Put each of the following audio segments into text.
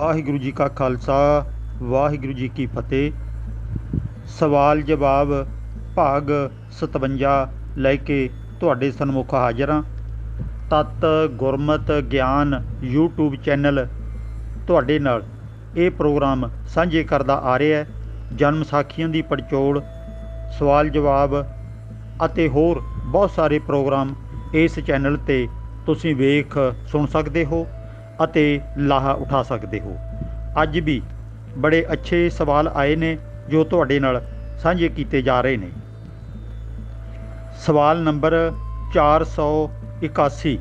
ਵਾਹਿਗੁਰੂ ਜੀ ਕਾ ਖਾਲਸਾ ਵਾਹਿਗੁਰੂ ਜੀ ਕੀ ਫਤਿਹ। ਸਵਾਲ ਜਵਾਬ ਭਾਗ 57 ਲੈ ਕੇ ਤੁਹਾਡੇ ਸਨਮੁਖ ਹਾਜ਼ਰ ਹਾਂ। ਤਤ ਗੁਰਮਤ ਗਿਆਨ YouTube ਚੈਨਲ ਤੁਹਾਡੇ ਨਾਲ ਇਹ ਪ੍ਰੋਗਰਾਮ ਸਾਂਝੇ ਕਰਦਾ ਆ ਰਿਹਾ ਹੈ। ਜਨਮ ਸਾਖੀਆਂ ਦੀ ਪੜਚੋਲ, ਸਵਾਲ ਜਵਾਬ ਅਤੇ ਹੋਰ ਬਹੁਤ ਸਾਰੇ ਪ੍ਰੋਗਰਾਮ ਇਸ ਚੈਨਲ 'ਤੇ ਤੁਸੀਂ ਵੇਖ ਸੁਣ ਸਕਦੇ ਹੋ ਅਤੇ ਲਾਹਾ ਉਠਾ ਸਕਦੇ ਹੋ। ਅੱਜ ਵੀ ਬੜੇ ਅੱਛੇ ਸਵਾਲ ਆਏ ਨੇ ਜੋ ਤੁਹਾਡੇ ਨਾਲ ਸਾਂਝੇ ਕੀਤੇ ਜਾ ਰਹੇ ਨੇ। ਸਵਾਲ ਨੰਬਰ 481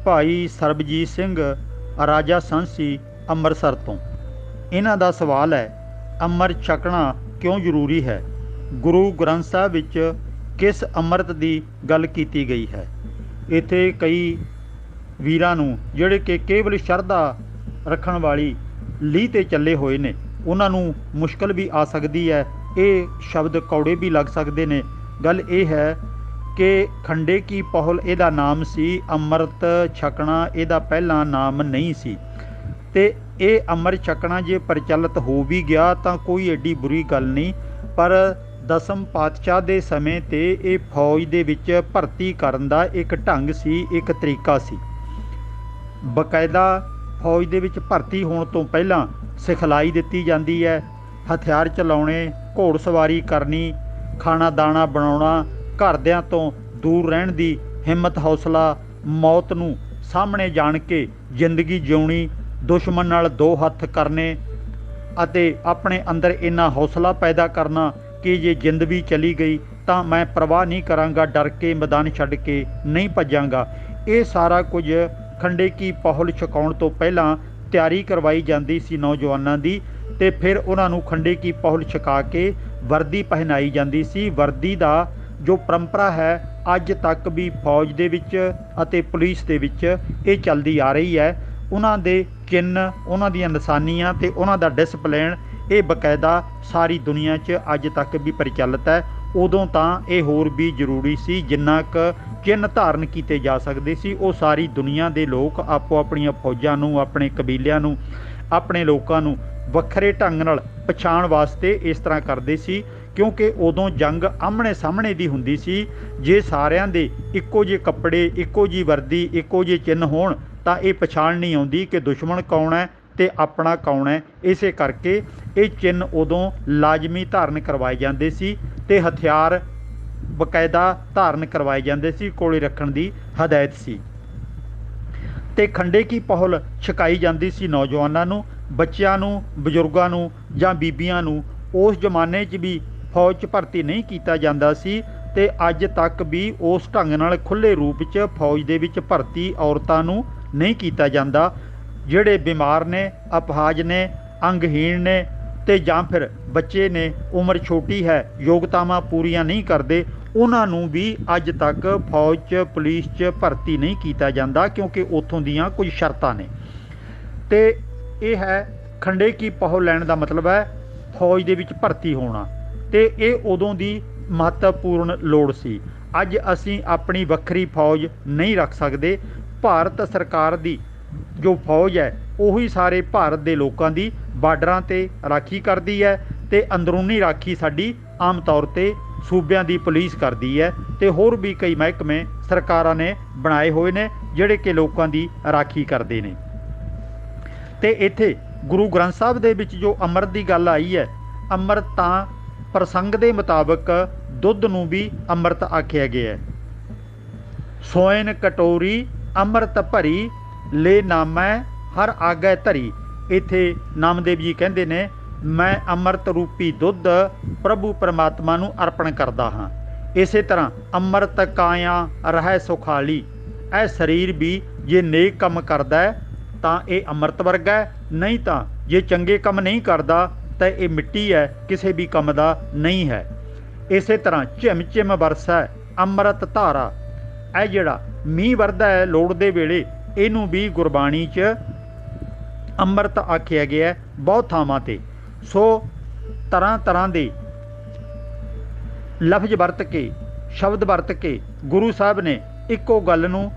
ਭਾਈ ਸਰਬਜੀਤ ਸਿੰਘ ਰਾਜਾ ਸੰਸੀ ਅੰਮ੍ਰਿਤਸਰ ਤੋਂ। ਇਹਨਾਂ ਦਾ ਸਵਾਲ ਹੈ, ਅੰਮ੍ਰਿਤ ਛਕਣਾ ਕਿਉਂ ਜ਼ਰੂਰੀ ਹੈ? ਗੁਰੂ ਗ੍ਰੰਥ ਸਾਹਿਬ ਵਿੱਚ ਕਿਸ ਅੰਮ੍ਰਿਤ ਦੀ ਗੱਲ ਕੀਤੀ ਗਈ ਹੈ? ਇੱਥੇ ਕਈ ਵੀਰਾਂ ਨੂੰ ਜਿਹੜੇ ਕਿ ਕੇਵਲ ਸ਼ਰਧਾ ਰੱਖਣ ਵਾਲੀ ਲੀਹ 'ਤੇ ਚੱਲੇ ਹੋਏ ਨੇ, ਉਹਨਾਂ ਨੂੰ ਮੁਸ਼ਕਲ ਵੀ ਆ ਸਕਦੀ ਹੈ, ਇਹ ਸ਼ਬਦ ਕੌੜੇ ਵੀ ਲੱਗ ਸਕਦੇ ਨੇ। ਗੱਲ ਇਹ ਹੈ ਕਿ ਖੰਡੇ ਕੀ ਪਹੁਲ ਇਹਦਾ ਨਾਮ ਸੀ, ਅੰਮ੍ਰਿਤ ਛਕਣਾ ਇਹਦਾ ਪਹਿਲਾਂ ਨਾਮ ਨਹੀਂ ਸੀ। ਅਤੇ ਇਹ ਅੰਮ੍ਰਿਤ ਛਕਣਾ ਜੇ ਪ੍ਰਚਲਿਤ ਹੋ ਵੀ ਗਿਆ ਤਾਂ ਕੋਈ ਐਡੀ ਬੁਰੀ ਗੱਲ ਨਹੀਂ, ਪਰ ਦਸਮ ਪਾਤਸ਼ਾਹ ਦੇ ਸਮੇਂ 'ਤੇ ਇਹ ਫੌਜ ਦੇ ਵਿੱਚ ਭਰਤੀ ਕਰਨ ਦਾ ਇੱਕ ਢੰਗ ਸੀ, ਇੱਕ ਤਰੀਕਾ ਸੀ। ਬਕਾਇਦਾ ਫੌਜ ਦੇ ਵਿੱਚ ਭਰਤੀ ਹੋਣ ਤੋਂ ਪਹਿਲਾਂ ਸਿਖਲਾਈ ਦਿੱਤੀ ਜਾਂਦੀ ਹੈ, ਹਥਿਆਰ ਚਲਾਉਣੇ, ਘੋੜ ਸਵਾਰੀ ਕਰਨੀ, ਖਾਣਾ ਦਾਣਾ ਬਣਾਉਣਾ, ਘਰਦਿਆਂ ਤੋਂ ਦੂਰ ਰਹਿਣ ਦੀ ਹਿੰਮਤ ਹੌਸਲਾ, ਮੌਤ ਨੂੰ ਸਾਹਮਣੇ ਜਾਣ ਕੇ ਜ਼ਿੰਦਗੀ ਜਿਉਣੀ, ਦੁਸ਼ਮਣ ਨਾਲ ਦੋ ਹੱਥ ਕਰਨੇ ਅਤੇ ਆਪਣੇ ਅੰਦਰ ਇੰਨਾ ਹੌਸਲਾ ਪੈਦਾ ਕਰਨਾ ਕਿ ਜੇ ਜਿੰਦ ਵੀ ਚਲੀ ਗਈ ਤਾਂ ਮੈਂ ਪਰਵਾਹ ਨਹੀਂ ਕਰਾਂਗਾ, ਡਰ ਕੇ ਮੈਦਾਨ ਛੱਡ ਕੇ ਨਹੀਂ ਭੱਜਾਂਗਾ। ਇਹ ਸਾਰਾ ਕੁਝ ਖੰਡੇ ਕੀ ਪਹੁਲ ਛਕਾਉਣ ਤੋਂ ਪਹਿਲਾਂ ਤਿਆਰੀ ਕਰਵਾਈ ਜਾਂਦੀ ਸੀ ਨੌਜਵਾਨਾਂ ਦੀ, ਅਤੇ ਫਿਰ ਉਹਨਾਂ ਨੂੰ ਖੰਡੇ ਕੀ ਪਹੁਲ ਛਕਾ ਕੇ ਵਰਦੀ ਪਹਿਨਾਈ ਜਾਂਦੀ ਸੀ। ਵਰਦੀ ਦਾ ਜੋ ਪਰੰਪਰਾ ਹੈ ਅੱਜ ਤੱਕ ਵੀ ਫੌਜ ਦੇ ਵਿੱਚ ਅਤੇ ਪੁਲਿਸ ਦੇ ਵਿੱਚ ਇਹ ਚੱਲਦੀ ਆ ਰਹੀ ਹੈ। ਉਹਨਾਂ ਦੇ ਚਿੰਨ੍ਹ, ਉਹਨਾਂ ਦੀਆਂ ਨਿਸ਼ਾਨੀਆਂ ਅਤੇ ਉਹਨਾਂ ਦਾ ਡਿਸਪਲਿਨ ਇਹ ਬਕਾਇਦਾ ਸਾਰੀ ਦੁਨੀਆ 'ਚ ਅੱਜ ਤੱਕ ਵੀ ਪ੍ਰਚਲਿਤ ਹੈ। ਉਦੋਂ ਤਾਂ ਇਹ ਹੋਰ ਵੀ ਜ਼ਰੂਰੀ ਸੀ, ਜਿੰਨਾ ਕੁ ਚਿੰਨ੍ਹ ਧਾਰਨ ਕੀਤੇ ਜਾ ਸਕਦੇ ਸੀ ਉਹ ਸਾਰੀ ਦੁਨੀਆ ਦੇ ਲੋਕ ਆਪੋ ਆਪਣੀਆਂ ਫੌਜਾਂ ਨੂੰ, ਆਪਣੇ ਕਬੀਲਿਆਂ ਨੂੰ, ਆਪਣੇ ਲੋਕਾਂ ਨੂੰ ਵੱਖਰੇ ਢੰਗ ਨਾਲ ਪਛਾਣ ਵਾਸਤੇ ਇਸ ਤਰ੍ਹਾਂ ਕਰਦੇ ਸੀ, ਕਿਉਂਕਿ ਉਦੋਂ ਜੰਗ ਆਹਮਣੇ ਸਾਹਮਣੇ ਦੀ ਹੁੰਦੀ ਸੀ। ਜੇ ਸਾਰਿਆਂ ਦੇ ਇੱਕੋ ਜਿਹੇ ਕੱਪੜੇ, ਇੱਕੋ ਜਿਹੀ ਵਰਦੀ, ਇੱਕੋ ਜਿਹੇ ਚਿੰਨ੍ਹ ਹੋਣ ਤਾਂ ਇਹ ਪਛਾਣ ਨਹੀਂ ਆਉਂਦੀ ਕਿ ਦੁਸ਼ਮਣ ਕੌਣ ਹੈ ਅਤੇ ਆਪਣਾ ਕੌਣ ਹੈ। ਇਸੇ ਕਰਕੇ ਇਹ ਚਿੰਨ੍ਹ ਉਦੋਂ ਲਾਜ਼ਮੀ ਧਾਰਨ ਕਰਵਾਏ ਜਾਂਦੇ ਸੀ ਅਤੇ ਹਥਿਆਰ ਬਕਾਇਦਾ ਧਾਰਨ ਕਰਵਾਏ ਜਾਂਦੇ ਸੀ, ਕੋਲੇ ਰੱਖਣ ਦੀ ਹਦਾਇਤ ਸੀ। ਅਤੇ ਖੰਡੇ ਕੀ ਪਹੁਲ ਛਕਾਈ ਜਾਂਦੀ ਸੀ ਨੌਜਵਾਨਾਂ ਨੂੰ, ਬੱਚਿਆਂ ਨੂੰ, ਬਜ਼ੁਰਗਾਂ ਨੂੰ ਜਾਂ ਬੀਬੀਆਂ ਨੂੰ। ਉਸ ਜ਼ਮਾਨੇ 'ਚ ਵੀ ਫੌਜ 'ਚ ਭਰਤੀ ਨਹੀਂ ਕੀਤਾ ਜਾਂਦਾ ਸੀ ਅਤੇ ਅੱਜ ਤੱਕ ਵੀ ਉਸ ਢੰਗ ਨਾਲ ਖੁੱਲ੍ਹੇ ਰੂਪ 'ਚ ਫੌਜ ਦੇ ਵਿੱਚ ਭਰਤੀ ਔਰਤਾਂ ਨੂੰ ਨਹੀਂ ਕੀਤਾ ਜਾਂਦਾ। ਜਿਹੜੇ ਬਿਮਾਰ ਨੇ, ਅਪਾਹਜ ਨੇ, ਅੰਗਹੀਣ ਨੇ ਅਤੇ ਜਾਂ ਫਿਰ ਬੱਚੇ ਨੇ, ਉਮਰ ਛੋਟੀ ਹੈ, ਯੋਗਤਾਵਾਂ ਪੂਰੀਆਂ ਨਹੀਂ ਕਰਦੇ, ਉਹਨਾਂ ਨੂੰ ਵੀ ਅੱਜ ਤੱਕ ਫੌਜ 'ਚ, ਪੁਲਿਸ 'ਚ ਭਰਤੀ ਨਹੀਂ ਕੀਤਾ ਜਾਂਦਾ, ਕਿਉਂਕਿ ਉੱਥੋਂ ਦੀਆਂ ਕੁਝ ਸ਼ਰਤਾਂ ਨੇ। ਅਤੇ ਇਹ ਹੈ ਖੰਡੇ ਕੀ ਪਹੁਲ ਲੈਣ ਦਾ ਮਤਲਬ ਹੈ ਫੌਜ ਦੇ ਵਿੱਚ ਭਰਤੀ ਹੋਣਾ, ਅਤੇ ਇਹ ਉਦੋਂ ਦੀ ਮਹੱਤਵਪੂਰਨ ਲੋੜ ਸੀ। ਅੱਜ ਅਸੀਂ ਆਪਣੀ ਵੱਖਰੀ ਫੌਜ ਨਹੀਂ ਰੱਖ ਸਕਦੇ। ਭਾਰਤ ਸਰਕਾਰ ਦੀ ਜੋ ਫੌਜ ਹੈ ਉਹੀ ਸਾਰੇ ਭਾਰਤ ਦੇ ਲੋਕਾਂ ਦੀ ਬਾਰਡਰਾਂ 'ਤੇ ਰਾਖੀ ਕਰਦੀ ਹੈ, ਅਤੇ ਅੰਦਰੂਨੀ ਰਾਖੀ ਸਾਡੀ ਆਮ ਤੌਰ 'ਤੇ ਸੂਬਿਆਂ ਦੀ ਪੁਲਿਸ ਕਰਦੀ ਹੈ, ਅਤੇ ਹੋਰ ਵੀ ਕਈ ਮਹਿਕਮੇ ਸਰਕਾਰਾਂ ਨੇ ਬਣਾਏ ਹੋਏ ਨੇ ਜਿਹੜੇ ਕਿ ਲੋਕਾਂ ਦੀ ਰਾਖੀ ਕਰਦੇ ਨੇ। ਅਤੇ ਇੱਥੇ ਗੁਰੂ ਗ੍ਰੰਥ ਸਾਹਿਬ ਦੇ ਵਿੱਚ ਜੋ ਅੰਮ੍ਰਿਤ ਦੀ ਗੱਲ ਆਈ ਹੈ, ਅੰਮ੍ਰਿਤ ਤਾਂ ਪ੍ਰਸੰਗ ਦੇ ਮੁਤਾਬਕ ਦੁੱਧ ਨੂੰ ਵੀ ਅੰਮ੍ਰਿਤ ਆਖਿਆ ਗਿਆ ਹੈ। ਸੋਇਨ ਕਟੋਰੀ ਅੰਮ੍ਰਿਤ ਭਰੀ, ਲੈ ਨਾਮੈ ਹਰ ਆਗੈ ਧਰੀ। ਇੱਥੇ ਨਾਮਦੇਵ ਜੀ ਕਹਿੰਦੇ ਨੇ, ਮੈਂ ਅੰਮ੍ਰਿਤ ਰੂਪੀ ਦੁੱਧ ਪ੍ਰਭੂ ਪਰਮਾਤਮਾ ਨੂੰ ਅਰਪਣ ਕਰਦਾ ਹਾਂ। ਇਸੇ ਤਰ੍ਹਾਂ ਅੰਮ੍ਰਿਤ ਕਾਇਆ ਰਹਿ ਸੁਖਾਲੀ, ਇਹ ਸਰੀਰ ਵੀ ਜੇ ਨੇਕ ਕੰਮ ਕਰਦਾ ਹੈ ਤਾਂ ਇਹ ਅੰਮ੍ਰਿਤ ਵਰਗਾ ਹੈ, ਨਹੀਂ ਤਾਂ ਜੇ ਚੰਗੇ ਕੰਮ ਨਹੀਂ ਕਰਦਾ ਤਾਂ ਇਹ ਮਿੱਟੀ ਹੈ, ਕਿਸੇ ਵੀ ਕੰਮ ਦਾ ਨਹੀਂ ਹੈ। ਇਸੇ ਤਰ੍ਹਾਂ ਝਿਮ ਝਿਮ ਵਰਸੈ ਅੰਮ੍ਰਿਤ ਧਾਰਾ, ਇਹ ਜਿਹੜਾ ਮੀਂਹ ਵਰਦਾ ਹੈ ਲੋੜ ਦੇ ਵੇਲੇ, ਇਹਨੂੰ ਵੀ ਗੁਰਬਾਣੀ 'ਚ ਅੰਮ੍ਰਿਤ ਆਖਿਆ ਗਿਆ ਬਹੁਤ ਥਾਵਾਂ 'ਤੇ। ਸੋ ਤਰ੍ਹਾਂ ਤਰ੍ਹਾਂ ਦੇ ਲਫ਼ਜ਼ ਵਰਤ ਕੇ, ਸ਼ਬਦ ਵਰਤ ਕੇ ਗੁਰੂ ਸਾਹਿਬ ਨੇ ਇੱਕੋ ਗੱਲ ਨੂੰ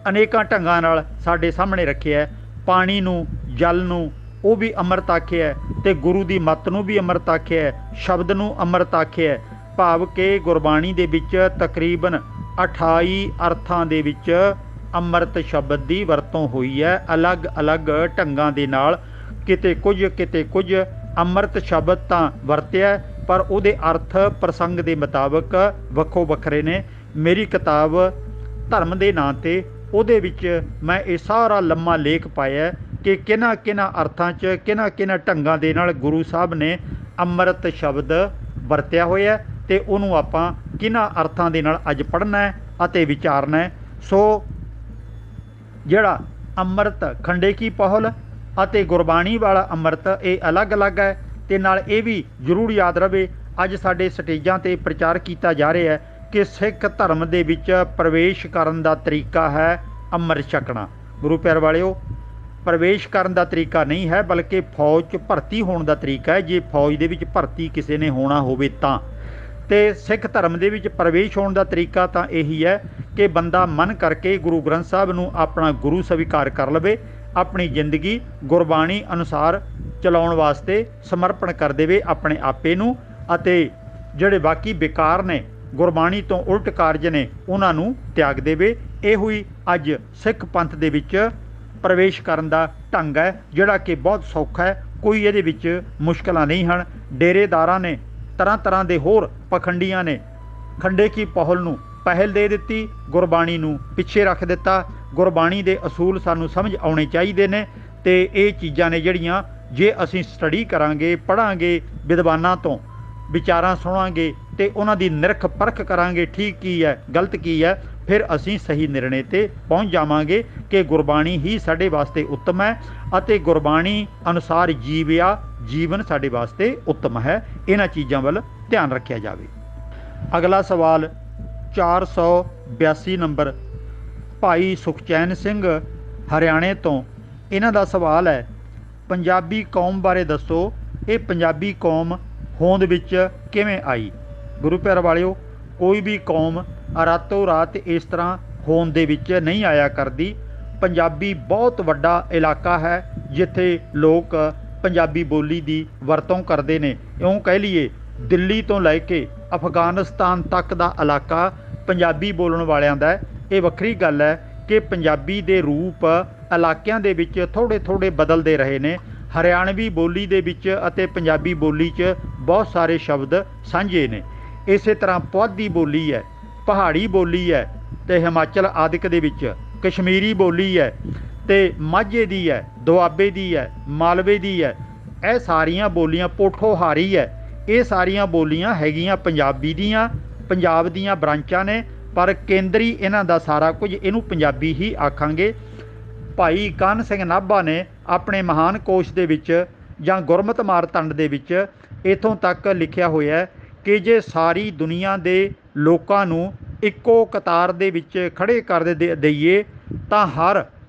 ਅਨੇਕਾਂ ਢੰਗਾਂ ਨਾਲ ਸਾਡੇ ਸਾਹਮਣੇ ਰੱਖਿਆ। ਪਾਣੀ ਨੂੰ, ਜਲ ਨੂੰ, ਉਹ ਵੀ ਅੰਮ੍ਰਿਤ ਆਖਿਆ ਤੇ ਗੁਰੂ ਦੀ ਮੱਤ ਨੂੰ ਵੀ ਅੰਮ੍ਰਿਤ ਆਖਿਆ, ਸ਼ਬਦ ਨੂੰ ਅੰਮ੍ਰਿਤ ਆਖਿਆ। ਭਾਵ ਕਿ ਗੁਰਬਾਣੀ ਦੇ ਵਿੱਚ ਤਕਰੀਬਨ 28 ਅਰਥਾਂ ਦੇ ਵਿੱਚ ਅੰਮ੍ਰਿਤ ਸ਼ਬਦ ਦੀ ਵਰਤੋਂ ਹੋਈ ਹੈ, ਅਲੱਗ-ਅਲੱਗ ਢੰਗਾਂ ਦੇ ਨਾਲ। ਕਿਤੇ ਕੁਝ ਅੰਮ੍ਰਿਤ ਸ਼ਬਦ ਤਾਂ ਵਰਤਿਆ, ਪਰ ਉਹਦੇ ਅਰਥ ਪ੍ਰਸੰਗ ਦੇ ਮੁਤਾਬਕ ਵੱਖੋ ਵੱਖਰੇ ਨੇ। ਮੇਰੀ ਕਿਤਾਬ ਧਰਮ ਦੇ ਨਾਂ 'ਤੇ ਉਹਦੇ ਵਿੱਚ ਮੈਂ ਇਹ ਸਾਰਾ ਲੰਮਾ ਲੇਖ ਪਾਇਆ ਕਿ ਕਿਹਨਾਂ ਅਰਥਾਂ 'ਚ ਕਿਹਨਾਂ ਢੰਗਾਂ ਦੇ ਨਾਲ ਗੁਰੂ ਸਾਹਿਬ ਨੇ ਅੰਮ੍ਰਿਤ ਸ਼ਬਦ ਵਰਤਿਆ ਹੋਇਆ ਅਤੇ ਉਹਨੂੰ ਆਪਾਂ ਕਿਹਨਾਂ ਅਰਥਾਂ ਦੇ ਨਾਲ ਅੱਜ ਪੜ੍ਹਨਾ ਹੈ ਅਤੇ ਵਿਚਾਰਨਾ ਹੈ। ਸੋ ਜਿਹੜਾ ਅੰਮ੍ਰਿਤ ਖੰਡੇ ਕੀ ਪਹੁਲ ਅਤੇ ਗੁਰਬਾਣੀ ਵਾਲਾ ਅੰਮ੍ਰਿਤ ਇਹ ਅਲੱਗ-ਅਲੱਗ ਹੈ। ਅਤੇ ਨਾਲ ਇਹ ਵੀ ਜ਼ਰੂਰ ਯਾਦ ਰਵੇ, ਅੱਜ ਸਾਡੇ ਸਟੇਜਾਂ 'ਤੇ ਪ੍ਰਚਾਰ ਕੀਤਾ ਜਾ ਰਿਹਾ ਹੈ ਕਿ ਸਿੱਖ ਧਰਮ ਦੇ ਵਿੱਚ ਪ੍ਰਵੇਸ਼ ਕਰਨ ਦਾ ਤਰੀਕਾ ਹੈ ਅੰਮ੍ਰਿਤ ਛਕਣਾ। ਗੁਰੂ ਪਿਆਰ ਵਾਲਿਓ, ਪ੍ਰਵੇਸ਼ ਕਰਨ ਦਾ ਤਰੀਕਾ ਨਹੀਂ ਹੈ, ਬਲਕਿ ਫੌਜ 'ਚ ਭਰਤੀ ਹੋਣ ਦਾ ਤਰੀਕਾ ਹੈ। ਜੇ ਫੌਜ ਦੇ ਵਿੱਚ ਭਰਤੀ ਕਿਸੇ ਨੇ ਹੋਣਾ ਹੋਵੇ ਤਾਂ। ਅਤੇ ਸਿੱਖ ਧਰਮ ਦੇ ਵਿੱਚ ਪ੍ਰਵੇਸ਼ ਹੋਣ ਦਾ ਤਰੀਕਾ ਤਾਂ ਇਹੀ ਹੈ ਕਿ ਬੰਦਾ ਮਨ ਕਰਕੇ ਗੁਰੂ ਗ੍ਰੰਥ ਸਾਹਿਬ ਨੂੰ ਆਪਣਾ ਗੁਰੂ ਸਵੀਕਾਰ ਕਰ ਲਵੇ, ਆਪਣੀ ਜ਼ਿੰਦਗੀ ਗੁਰਬਾਣੀ ਅਨੁਸਾਰ ਚਲਾਉਣ ਵਾਸਤੇ ਸਮਰਪਣ ਕਰ ਦੇਵੇ ਆਪਣੇ ਆਪੇ ਨੂੰ, ਅਤੇ ਜਿਹੜੇ ਬਾਕੀ ਬੇਕਾਰ ਨੇ, ਗੁਰਬਾਣੀ ਤੋਂ ਉਲਟ ਕਾਰਜ ਨੇ, ਉਹਨਾਂ ਨੂੰ ਤਿਆਗ ਦੇਵੇ। ਇਹੋ ਹੀ ਅੱਜ ਸਿੱਖ ਪੰਥ ਦੇ ਵਿੱਚ ਪ੍ਰਵੇਸ਼ ਕਰਨ ਦਾ ਢੰਗ ਹੈ, ਜਿਹੜਾ ਕਿ ਬਹੁਤ ਸੌਖਾ ਹੈ, ਕੋਈ ਇਹਦੇ ਵਿੱਚ ਮੁਸ਼ਕਲਾਂ ਨਹੀਂ ਹਨ। ਡੇਰੇਦਾਰਾਂ ਨੇ, ਤਰ੍ਹਾਂ ਦੇ ਹੋਰ ਪਖੰਡੀਆਂ ਨੇ ਖੰਡੇ ਕੀ ਪਹੁਲ ਨੂੰ ਪਹਿਲ ਦੇ ਦਿੱਤੀ, ਗੁਰਬਾਣੀ ਨੂੰ ਪਿੱਛੇ ਰੱਖ ਦਿੱਤਾ। ਗੁਰਬਾਣੀ ਦੇ ਅਸੂਲ ਸਾਨੂੰ ਸਮਝ ਆਉਣੇ ਚਾਹੀਦੇ ਨੇ, ਅਤੇ ਇਹ ਚੀਜ਼ਾਂ ਨੇ ਜਿਹੜੀਆਂ ਜੇ ਅਸੀਂ ਸਟੱਡੀ ਕਰਾਂਗੇ, ਪੜ੍ਹਾਂਗੇ, ਵਿਦਵਾਨਾਂ ਤੋਂ ਵਿਚਾਰਾਂ ਸੁਣਾਂਗੇ ਅਤੇ ਉਹਨਾਂ ਦੀ ਨਿਰਖ ਪਰਖ ਕਰਾਂਗੇ, ਠੀਕ ਕੀ ਹੈ ਗਲਤ ਕੀ ਹੈ, ਫਿਰ ਅਸੀਂ ਸਹੀ ਨਿਰਣੇ 'ਤੇ ਪਹੁੰਚ ਜਾਵਾਂਗੇ ਕਿ ਗੁਰਬਾਣੀ ਹੀ ਸਾਡੇ ਵਾਸਤੇ ਉੱਤਮ ਹੈ ਅਤੇ ਗੁਰਬਾਣੀ ਅਨੁਸਾਰ ਜੀਵਿਆ ਜੀਵਨ ਸਾਡੇ ਵਾਸਤੇ ਉੱਤਮ ਹੈ। ਇਹਨਾਂ ਚੀਜ਼ਾਂ ਵੱਲ ਧਿਆਨ ਰੱਖਿਆ ਜਾਵੇ। ਅਗਲਾ ਸਵਾਲ 482 ਨੰਬਰ ਭਾਈ ਸੁਖਚੈਨ ਸਿੰਘ ਹਰਿਆਣੇ ਤੋਂ। ਇਹਨਾਂ ਦਾ ਸਵਾਲ ਹੈ, ਪੰਜਾਬੀ ਕੌਮ ਬਾਰੇ ਦੱਸੋ, ਇਹ ਪੰਜਾਬੀ ਕੌਮ ਹੋਂਦ ਵਿੱਚ ਕਿਵੇਂ ਆਈ? ਗੁਰੂ ਪਿਆਰ ਵਾਲਿਓ, ਕੋਈ ਵੀ ਕੌਮ ਰਾਤੋਂ ਰਾਤ ਇਸ ਤਰ੍ਹਾਂ ਹੋਂਦ ਦੇ ਵਿੱਚ ਨਹੀਂ ਆਇਆ ਕਰਦੀ। ਪੰਜਾਬੀ ਬਹੁਤ ਵੱਡਾ ਇਲਾਕਾ ਹੈ ਜਿੱਥੇ ਲੋਕ ਪੰਜਾਬੀ ਬੋਲੀ ਦੀ ਵਰਤੋਂ ਕਰਦੇ ਨੇ। ਇਉਂ ਕਹਿ ਲਈਏ, ਦਿੱਲੀ ਤੋਂ ਲੈ ਕੇ ਅਫਗਾਨਿਸਤਾਨ ਤੱਕ ਦਾ ਇਲਾਕਾ ਪੰਜਾਬੀ ਬੋਲਣ ਵਾਲਿਆਂ ਦਾ ਹੈ। ਇਹ ਵੱਖਰੀ ਗੱਲ ਹੈ ਕਿ ਪੰਜਾਬੀ ਦੇ ਰੂਪ ਇਲਾਕਿਆਂ ਦੇ ਵਿੱਚ ਥੋੜ੍ਹੇ ਬਦਲਦੇ ਰਹੇ ਨੇ। ਹਰਿਆਣਵੀ ਬੋਲੀ ਦੇ ਵਿੱਚ ਅਤੇ ਪੰਜਾਬੀ ਬੋਲੀ 'ਚ ਬਹੁਤ ਸਾਰੇ ਸ਼ਬਦ ਸਾਂਝੇ ਨੇ। ਇਸੇ ਤਰ੍ਹਾਂ ਪੁਆਧੀ ਬੋਲੀ ਹੈ, ਪਹਾੜੀ ਬੋਲੀ ਹੈ, ਅਤੇ ਹਿਮਾਚਲ ਆਦਿਕ ਦੇ ਵਿੱਚ ਕਸ਼ਮੀਰੀ ਬੋਲੀ ਹੈ, ਅਤੇ ਮਾਝੇ ਦੀ ਹੈ, ਦੁਆਬੇ ਦੀ ਹੈ, ਮਾਲਵੇ ਦੀ ਹੈ। ਇਹ ਸਾਰੀਆਂ ਬੋਲੀਆਂ, ਪੋਠੋਹਾਰੀ ਹੈ, ਇਹ ਸਾਰੀਆਂ ਬੋਲੀਆਂ ਹੈਗੀਆਂ ਪੰਜਾਬੀ ਦੀਆਂ, ਪੰਜਾਬ ਦੀਆਂ ਬ੍ਰਾਂਚਾਂ ਨੇ, ਪਰ ਕੇਂਦਰੀ ਇਹਨਾਂ ਦਾ ਸਾਰਾ ਕੁਝ ਇਹਨੂੰ ਪੰਜਾਬੀ ਹੀ ਆਖਾਂਗੇ। ਭਾਈ ਕਾਨ੍ਹ ਸਿੰਘ ਨਾਭਾ ਨੇ ਆਪਣੇ ਮਹਾਨ ਕੋਸ਼ ਦੇ ਵਿੱਚ ਜਾਂ ਗੁਰਮਤਿ ਮਾਰਤੰਡ ਦੇ ਵਿੱਚ ਇੱਥੋਂ ਤੱਕ ਲਿਖਿਆ ਹੋਇਆ ਕਿ ਜੇ ਸਾਰੀ ਦੁਨੀਆ ਦੇ ਲੋਕਾਂ ਨੂੰ ਇੱਕੋ ਕਤਾਰ ਦੇ ਵਿੱਚ ਖੜ੍ਹੇ ਕਰ ਦਈਏ ਤਾਂ ਹਰ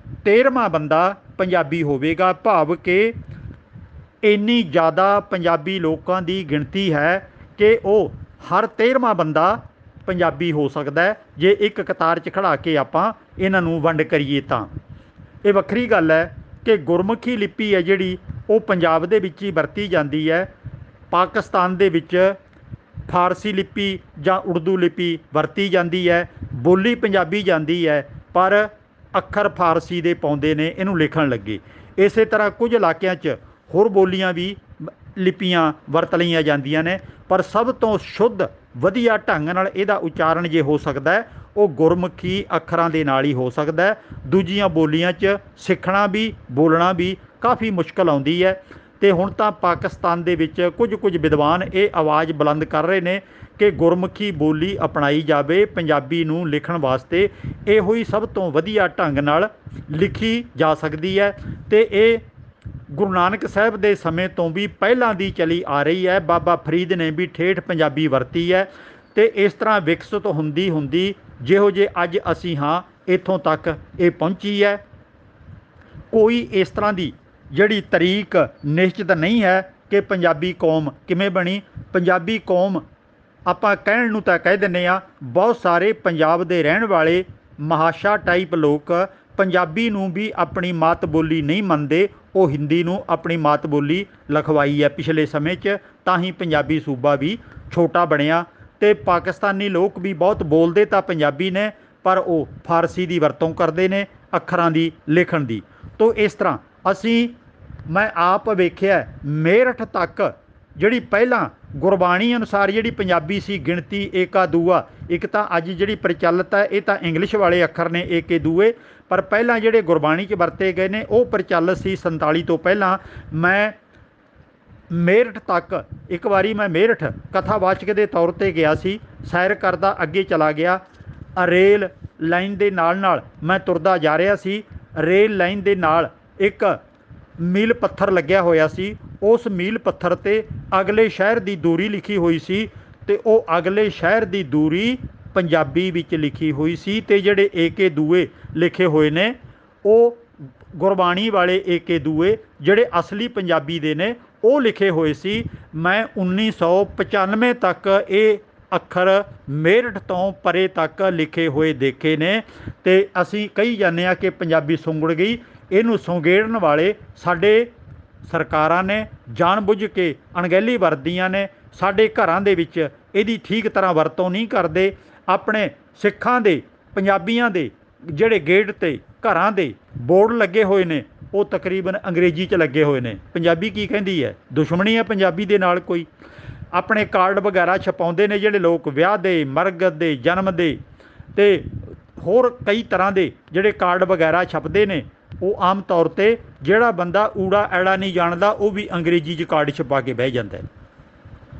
13ਵਾਂ ਬੰਦਾ ਪੰਜਾਬੀ ਹੋਵੇਗਾ। ਭਾਵ ਕਿ ਇੰਨੀ ਜ਼ਿਆਦਾ ਪੰਜਾਬੀ ਲੋਕਾਂ ਦੀ ਗਿਣਤੀ ਹੈ ਕਿ ਉਹ ਹਰ 13ਵਾਂ ਬੰਦਾ ਪੰਜਾਬੀ ਹੋ ਸਕਦਾ ਹੈ ਜੇ ਇੱਕ ਕਤਾਰ 'ਚ ਖੜ੍ਹਾ ਕੇ ਆਪਾਂ ਇਹਨਾਂ ਨੂੰ ਵੰਡ ਕਰੀਏ ਤਾਂ। ਇਹ ਵੱਖਰੀ ਗੱਲ ਹੈ ਕਿ ਗੁਰਮੁਖੀ ਲਿਪੀ ਹੈ ਜਿਹੜੀ ਉਹ ਪੰਜਾਬ ਦੇ ਵਿੱਚ ਹੀ ਵਰਤੀ ਜਾਂਦੀ ਹੈ। ਪਾਕਿਸਤਾਨ ਦੇ ਵਿੱਚ ਫਾਰਸੀ ਲਿਪੀ ਜਾਂ ਉਰਦੂ ਲਿਪੀ ਵਰਤੀ ਜਾਂਦੀ ਹੈ, ਬੋਲੀ ਪੰਜਾਬੀ ਜਾਂਦੀ ਹੈ, ਪਰ ਅੱਖਰ ਫਾਰਸੀ ਦੇ ਪਾਉਂਦੇ ਨੇ ਇਹਨੂੰ ਲਿਖਣ ਲੱਗੇ। ਇਸੇ ਤਰ੍ਹਾਂ ਕੁਝ ਇਲਾਕਿਆਂ 'ਚ ਹੋਰ ਬੋਲੀਆਂ ਵੀ ਲਿਪੀਆਂ ਵਰਤ ਲਈਆਂ ਜਾਂਦੀਆਂ ਨੇ, ਪਰ ਸਭ ਤੋਂ ਸ਼ੁੱਧ ਵਧੀਆ ਢੰਗ ਨਾਲ ਇਹਦਾ ਉਚਾਰਨ ਜੇ ਹੋ ਸਕਦਾ ਹੈ ਉਹ ਗੁਰਮੁਖੀ ਅੱਖਰਾਂ ਦੇ ਨਾਲ ਹੀ ਹੋ ਸਕਦਾ ਹੈ। ਦੂਜੀਆਂ ਬੋਲੀਆਂ 'ਚ ਸਿੱਖਣਾ ਵੀ ਬੋਲਣਾ ਵੀ ਕਾਫੀ ਮੁਸ਼ਕਲ ਆਉਂਦੀ ਹੈ। ਅਤੇ ਹੁਣ ਤਾਂ ਪਾਕਿਸਤਾਨ ਦੇ ਵਿੱਚ ਕੁਝ ਵਿਦਵਾਨ ਇਹ ਆਵਾਜ਼ ਬੁਲੰਦ ਕਰ ਰਹੇ ਨੇ ਕਿ ਗੁਰਮੁਖੀ ਬੋਲੀ ਅਪਣਾਈ ਜਾਵੇ ਪੰਜਾਬੀ ਨੂੰ ਲਿਖਣ ਵਾਸਤੇ। ਇਹੋ ਹੀ ਸਭ ਤੋਂ ਵਧੀਆ ਢੰਗ ਨਾਲ ਲਿਖੀ ਜਾ ਸਕਦੀ ਹੈ, ਅਤੇ ਇਹ ਗੁਰੂ ਨਾਨਕ ਸਾਹਿਬ ਦੇ ਸਮੇਂ ਤੋਂ ਵੀ ਪਹਿਲਾਂ ਦੀ ਚਲੀ ਆ ਰਹੀ ਹੈ। ਬਾਬਾ ਫਰੀਦ ਨੇ ਵੀ ਠੇਠ ਪੰਜਾਬੀ ਵਰਤੀ ਹੈ, ਅਤੇ ਇਸ ਤਰ੍ਹਾਂ ਵਿਕਸਿਤ ਹੁੰਦੀ ਜਿਹੋ ਜਿਹੇ ਅੱਜ ਅਸੀਂ ਹਾਂ ਇੱਥੋਂ ਤੱਕ ਇਹ ਪਹੁੰਚੀ ਹੈ। ਕੋਈ ਇਸ ਤਰ੍ਹਾਂ ਦੀ ਜਿਹੜੀ ਤਰੀਕ ਨਿਸ਼ਚਿਤ ਨਹੀਂ ਹੈ ਕਿ ਪੰਜਾਬੀ ਕੌਮ ਕਿਵੇਂ ਬਣੀ। ਪੰਜਾਬੀ ਕੌਮ ਆਪਾਂ ਕਹਿਣ ਨੂੰ ਤਾਂ ਕਹਿ ਦਿੰਦੇ ਹਾਂ, ਬਹੁਤ ਸਾਰੇ ਪੰਜਾਬ ਦੇ ਰਹਿਣ ਵਾਲੇ ਮਹਾਸ਼ਾ ਟਾਈਪ ਲੋਕ ਪੰਜਾਬੀ ਨੂੰ ਵੀ ਆਪਣੀ ਮਾਤ ਬੋਲੀ ਨਹੀਂ ਮੰਨਦੇ, ਉਹ ਹਿੰਦੀ ਨੂੰ ਆਪਣੀ ਮਾਤ ਬੋਲੀ ਲਿਖਵਾਈ ਹੈ ਪਿਛਲੇ ਸਮੇਂ 'ਚ, ਤਾਂ ਹੀ ਪੰਜਾਬੀ ਸੂਬਾ ਵੀ ਛੋਟਾ ਬਣਿਆ। ਅਤੇ ਪਾਕਿਸਤਾਨੀ ਲੋਕ ਵੀ ਬਹੁਤ ਬੋਲਦੇ ਤਾਂ ਪੰਜਾਬੀ ਨੇ, ਪਰ ਉਹ ਫਾਰਸੀ ਦੀ ਵਰਤੋਂ ਕਰਦੇ ਨੇ ਅੱਖਰਾਂ ਦੀ ਲਿਖਣ ਦੀ। ਤੋ ਇਸ ਤਰ੍ਹਾਂ ਮੈਂ ਆਪ ਵੇਖਿਆ ਮੇਰਠ ਤੱਕ ਜਿਹੜੀ ਪਹਿਲਾਂ ਗੁਰਬਾਣੀ ਅਨੁਸਾਰ ਜਿਹੜੀ ਪੰਜਾਬੀ ਸੀ ਗਿਣਤੀ ਏਕਾ ਦੂਆ, ਇੱਕ ਤਾਂ ਅੱਜ ਜਿਹੜੀ ਪ੍ਰਚਲਿਤ ਹੈ ਇਹ ਤਾਂ ਇੰਗਲਿਸ਼ ਵਾਲੇ ਅੱਖਰ ਨੇ ਏਕੇ ਦੂਏ, ਪਰ ਪਹਿਲਾਂ ਜਿਹੜੇ ਗੁਰਬਾਣੀ 'ਚ ਵਰਤੇ ਗਏ ਨੇ ਉਹ ਪ੍ਰਚਲਿਤ ਸੀ 47 ਤੋਂ ਪਹਿਲਾਂ। ਮੈਂ ਮੇਰਠ ਤੱਕ ਇੱਕ ਵਾਰੀ ਮੈਂ ਮੇਰਠ ਕਥਾਵਾਚਕ ਦੇ ਤੌਰ 'ਤੇ ਗਿਆ ਸੀ, ਸੈਰ ਕਰਦਾ ਅੱਗੇ ਚਲਾ ਗਿਆ। ਰੇਲ ਲਾਈਨ ਦੇ ਨਾਲ ਮੈਂ ਤੁਰਦਾ ਜਾ ਰਿਹਾ ਸੀ। ਰੇਲ ਲਾਈਨ ਦੇ ਨਾਲ ਇੱਕ ਮੀਲ ਪੱਥਰ ਲੱਗਿਆ ਹੋਇਆ ਸੀ, ਉਸ ਮੀਲ ਪੱਥਰ 'ਤੇ ਅਗਲੇ ਸ਼ਹਿਰ ਦੀ ਦੂਰੀ ਲਿਖੀ ਹੋਈ ਸੀ, ਅਤੇ ਉਹ ਅਗਲੇ ਸ਼ਹਿਰ ਦੀ ਦੂਰੀ ਪੰਜਾਬੀ ਵਿੱਚ ਲਿਖੀ ਹੋਈ ਸੀ। ਅਤੇ ਜਿਹੜੇ ਏਕੇ ਦੂਏ ਲਿਖੇ ਹੋਏ ਨੇ ਉਹ ਗੁਰਬਾਣੀ ਵਾਲੇ ਏਕੇ ਦੂਏ ਜਿਹੜੇ ਅਸਲੀ ਪੰਜਾਬੀ ਦੇ ਨੇ ਉਹ ਲਿਖੇ ਹੋਏ ਸੀ। ਮੈਂ 1995 ਤੱਕ ਇਹ ਅੱਖਰ ਮੇਰਠ ਤੋਂ ਪਰੇ ਤੱਕ ਲਿਖੇ ਹੋਏ ਦੇਖੇ ਨੇ। ਅਤੇ ਅਸੀਂ ਕਹੀ ਜਾਂਦੇ ਹਾਂ ਕਿ ਪੰਜਾਬੀ ਸੁੰਗੜ ਗਈ, ਇਹਨੂੰ ਸੁੰਗੇੜਨ ਵਾਲੇ ਸਾਡੇ ਸਰਕਾਰਾਂ ਨੇ, ਜਾਣ-ਬੁੱਝ ਕੇ ਅਣਗਹਿਲੀ ਵਰਤਦੀਆਂ ਨੇ। ਸਾਡੇ ਘਰਾਂ ਦੇ ਵਿੱਚ ਇਹਦੀ ਠੀਕ ਤਰ੍ਹਾਂ ਵਰਤੋਂ ਨਹੀਂ ਕਰਦੇ। ਆਪਣੇ ਸਿੱਖਾਂ ਦੇ, ਪੰਜਾਬੀਆਂ ਦੇ ਜਿਹੜੇ ਗੇਟ 'ਤੇ ਘਰਾਂ ਦੇ ਬੋਰਡ ਲੱਗੇ ਹੋਏ ਨੇ ਉਹ ਤਕਰੀਬਨ ਅੰਗਰੇਜ਼ੀ 'ਚ ਲੱਗੇ ਹੋਏ ਨੇ। ਪੰਜਾਬੀ ਕੀ ਕਹਿੰਦੀ ਹੈ? ਦੁਸ਼ਮਣੀ ਹੈ ਪੰਜਾਬੀ ਦੇ ਨਾਲ ਕੋਈ? ਆਪਣੇ ਕਾਰਡ ਵਗੈਰਾ ਛਪਾਉਂਦੇ ਨੇ ਜਿਹੜੇ ਲੋਕ, ਵਿਆਹ ਦੇ, ਮਰਗਤ ਦੇ, ਜਨਮ ਦੇ ਅਤੇ ਹੋਰ ਕਈ ਤਰ੍ਹਾਂ ਦੇ ਜਿਹੜੇ ਕਾਰਡ ਵਗੈਰਾ ਛਪਦੇ ਨੇ, ਉਹ ਆਮ ਤੌਰ 'ਤੇ ਜਿਹੜਾ ਬੰਦਾ ਊੜਾ ਐੜਾ ਨਹੀਂ ਜਾਣਦਾ ਉਹ ਵੀ ਅੰਗਰੇਜ਼ੀ 'ਚ ਕਾਰਡ ਛਪਾ ਕੇ ਬਹਿ ਜਾਂਦਾ।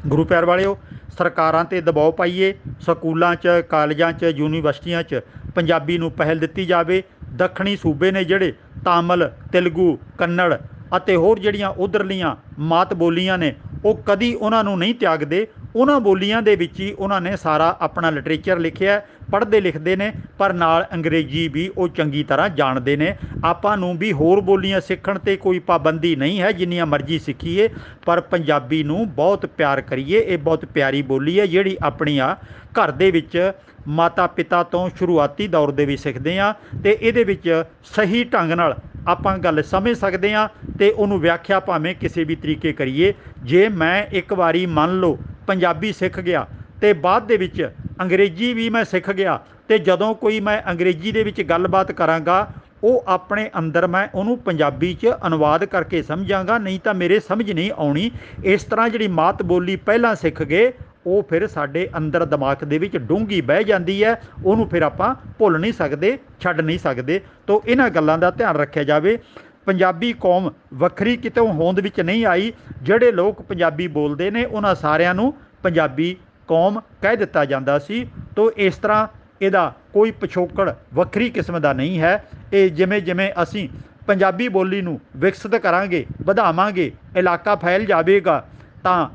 ਗੁਰੂ ਪਿਆਰ ਵਾਲਿਓ, ਸਰਕਾਰਾਂ 'ਤੇ ਦਬਾਅ ਪਾਈਏ, ਸਕੂਲਾਂ 'ਚ, ਕਾਲਜਾਂ 'ਚ, ਯੂਨੀਵਰਸਿਟੀਆਂ 'ਚ ਪੰਜਾਬੀ ਨੂੰ ਪਹਿਲ ਦਿੱਤੀ ਜਾਵੇ। ਦੱਖਣੀ ਸੂਬੇ ਨੇ ਜਿਹੜੇ ਤਾਮਿਲ, ਤੇਲਗੂ, ਕੰਨੜ ਅਤੇ ਹੋਰ ਜਿਹੜੀਆਂ ਉੱਧਰਲੀਆਂ ਮਾਤ ਬੋਲੀਆਂ ਨੇ ਉਹ ਕਦੀ ਉਹਨਾਂ ਨੂੰ ਨਹੀਂ ਤਿਆਗਦੇ। ਉਹਨਾਂ ਬੋਲੀਆਂ ਦੇ ਵਿੱਚ ਹੀ ਉਹਨਾਂ ਨੇ ਸਾਰਾ ਆਪਣਾ ਲਿਟਰੇਚਰ ਲਿਖਿਆ, ਪੜ੍ਹਦੇ ਲਿਖਦੇ ਨੇ, ਪਰ ਨਾਲ ਅੰਗਰੇਜ਼ੀ ਵੀ ਉਹ ਚੰਗੀ ਤਰ੍ਹਾਂ ਜਾਣਦੇ ਨੇ। ਆਪਾਂ ਨੂੰ ਵੀ ਹੋਰ ਬੋਲੀਆਂ ਸਿੱਖਣ 'ਤੇ ਕੋਈ ਪਾਬੰਦੀ ਨਹੀਂ ਹੈ, ਜਿੰਨੀਆਂ ਮਰਜ਼ੀ ਸਿੱਖੀਏ, ਪਰ ਪੰਜਾਬੀ ਨੂੰ ਬਹੁਤ ਪਿਆਰ ਕਰੀਏ। ਇਹ ਬਹੁਤ ਪਿਆਰੀ ਬੋਲੀ ਹੈ ਜਿਹੜੀ ਆਪਣੀ ਆ ਘਰ ਦੇ ਵਿੱਚ ਮਾਤਾ ਪਿਤਾ ਤੋਂ ਸ਼ੁਰੂਆਤੀ ਦੌਰ ਦੇ ਵਿੱਚ ਸਿੱਖਦੇ ਹਾਂ, ਅਤੇ ਇਹਦੇ ਵਿੱਚ ਸਹੀ ਢੰਗ ਨਾਲ ਆਪਾਂ ਗੱਲ ਸਮਝ ਸਕਦੇ ਹਾਂ ਅਤੇ ਉਹਨੂੰ ਵਿਆਖਿਆ ਭਾਵੇਂ ਕਿਸੇ ਵੀ ਤਰੀਕੇ ਕਰੀਏ। ਜੇ ਮੈਂ ਇੱਕ ਵਾਰੀ ਮੰਨ ਲਓ ਪੰਜਾਬੀ ਸਿੱਖ ਗਿਆ ਅਤੇ ਬਾਅਦ ਦੇ ਵਿੱਚ ਅੰਗਰੇਜ਼ੀ ਵੀ ਮੈਂ ਸਿੱਖ ਗਿਆ, ਅਤੇ ਜਦੋਂ ਕੋਈ ਮੈਂ ਅੰਗਰੇਜ਼ੀ ਦੇ ਵਿੱਚ ਗੱਲਬਾਤ ਕਰਾਂਗਾ ਉਹ ਆਪਣੇ ਅੰਦਰ ਮੈਂ ਉਹਨੂੰ ਪੰਜਾਬੀ 'ਚ ਅਨੁਵਾਦ ਕਰਕੇ ਸਮਝਾਂਗਾ, ਨਹੀਂ ਤਾਂ ਮੇਰੇ ਸਮਝ ਨਹੀਂ ਆਉਣੀ। ਇਸ ਤਰ੍ਹਾਂ ਜਿਹੜੀ ਮਾਤ ਬੋਲੀ ਪਹਿਲਾਂ ਸਿੱਖ ਗਏ ਉਹ ਫਿਰ ਸਾਡੇ ਅੰਦਰ ਦਿਮਾਗ ਦੇ ਵਿੱਚ ਡੂੰਘੀ ਬਹਿ ਜਾਂਦੀ ਹੈ, ਉਹਨੂੰ ਫਿਰ ਆਪਾਂ ਭੁੱਲ ਨਹੀਂ ਸਕਦੇ, ਛੱਡ ਨਹੀਂ ਸਕਦੇ। ਤੋ ਇਹਨਾਂ ਗੱਲਾਂ ਦਾ ਧਿਆਨ ਰੱਖਿਆ ਜਾਵੇ। ਪੰਜਾਬੀ ਕੌਮ ਵੱਖਰੀ ਕਿਤੋਂ ਹੋਂਦ ਵਿੱਚ ਨਹੀਂ ਆਈ। ਜਿਹੜੇ ਲੋਕ ਪੰਜਾਬੀ ਬੋਲਦੇ ਨੇ ਉਹਨਾਂ ਸਾਰਿਆਂ ਨੂੰ ਪੰਜਾਬੀ ਕੌਮ ਕਹਿ ਦਿੱਤਾ ਜਾਂਦਾ ਸੀ। ਤੋ ਇਸ ਤਰ੍ਹਾਂ ਇਹਦਾ ਕੋਈ ਪਿਛੋਕੜ ਵੱਖਰੀ ਕਿਸਮ ਦਾ ਨਹੀਂ ਹੈ। ਇਹ ਜਿਵੇਂ ਜਿਵੇਂ ਅਸੀਂ ਪੰਜਾਬੀ ਬੋਲੀ ਨੂੰ ਵਿਕਸਿਤ ਕਰਾਂਗੇ, ਵਧਾਵਾਂਗੇ, ਇਲਾਕਾ ਫੈਲ ਜਾਵੇਗਾ ਤਾਂ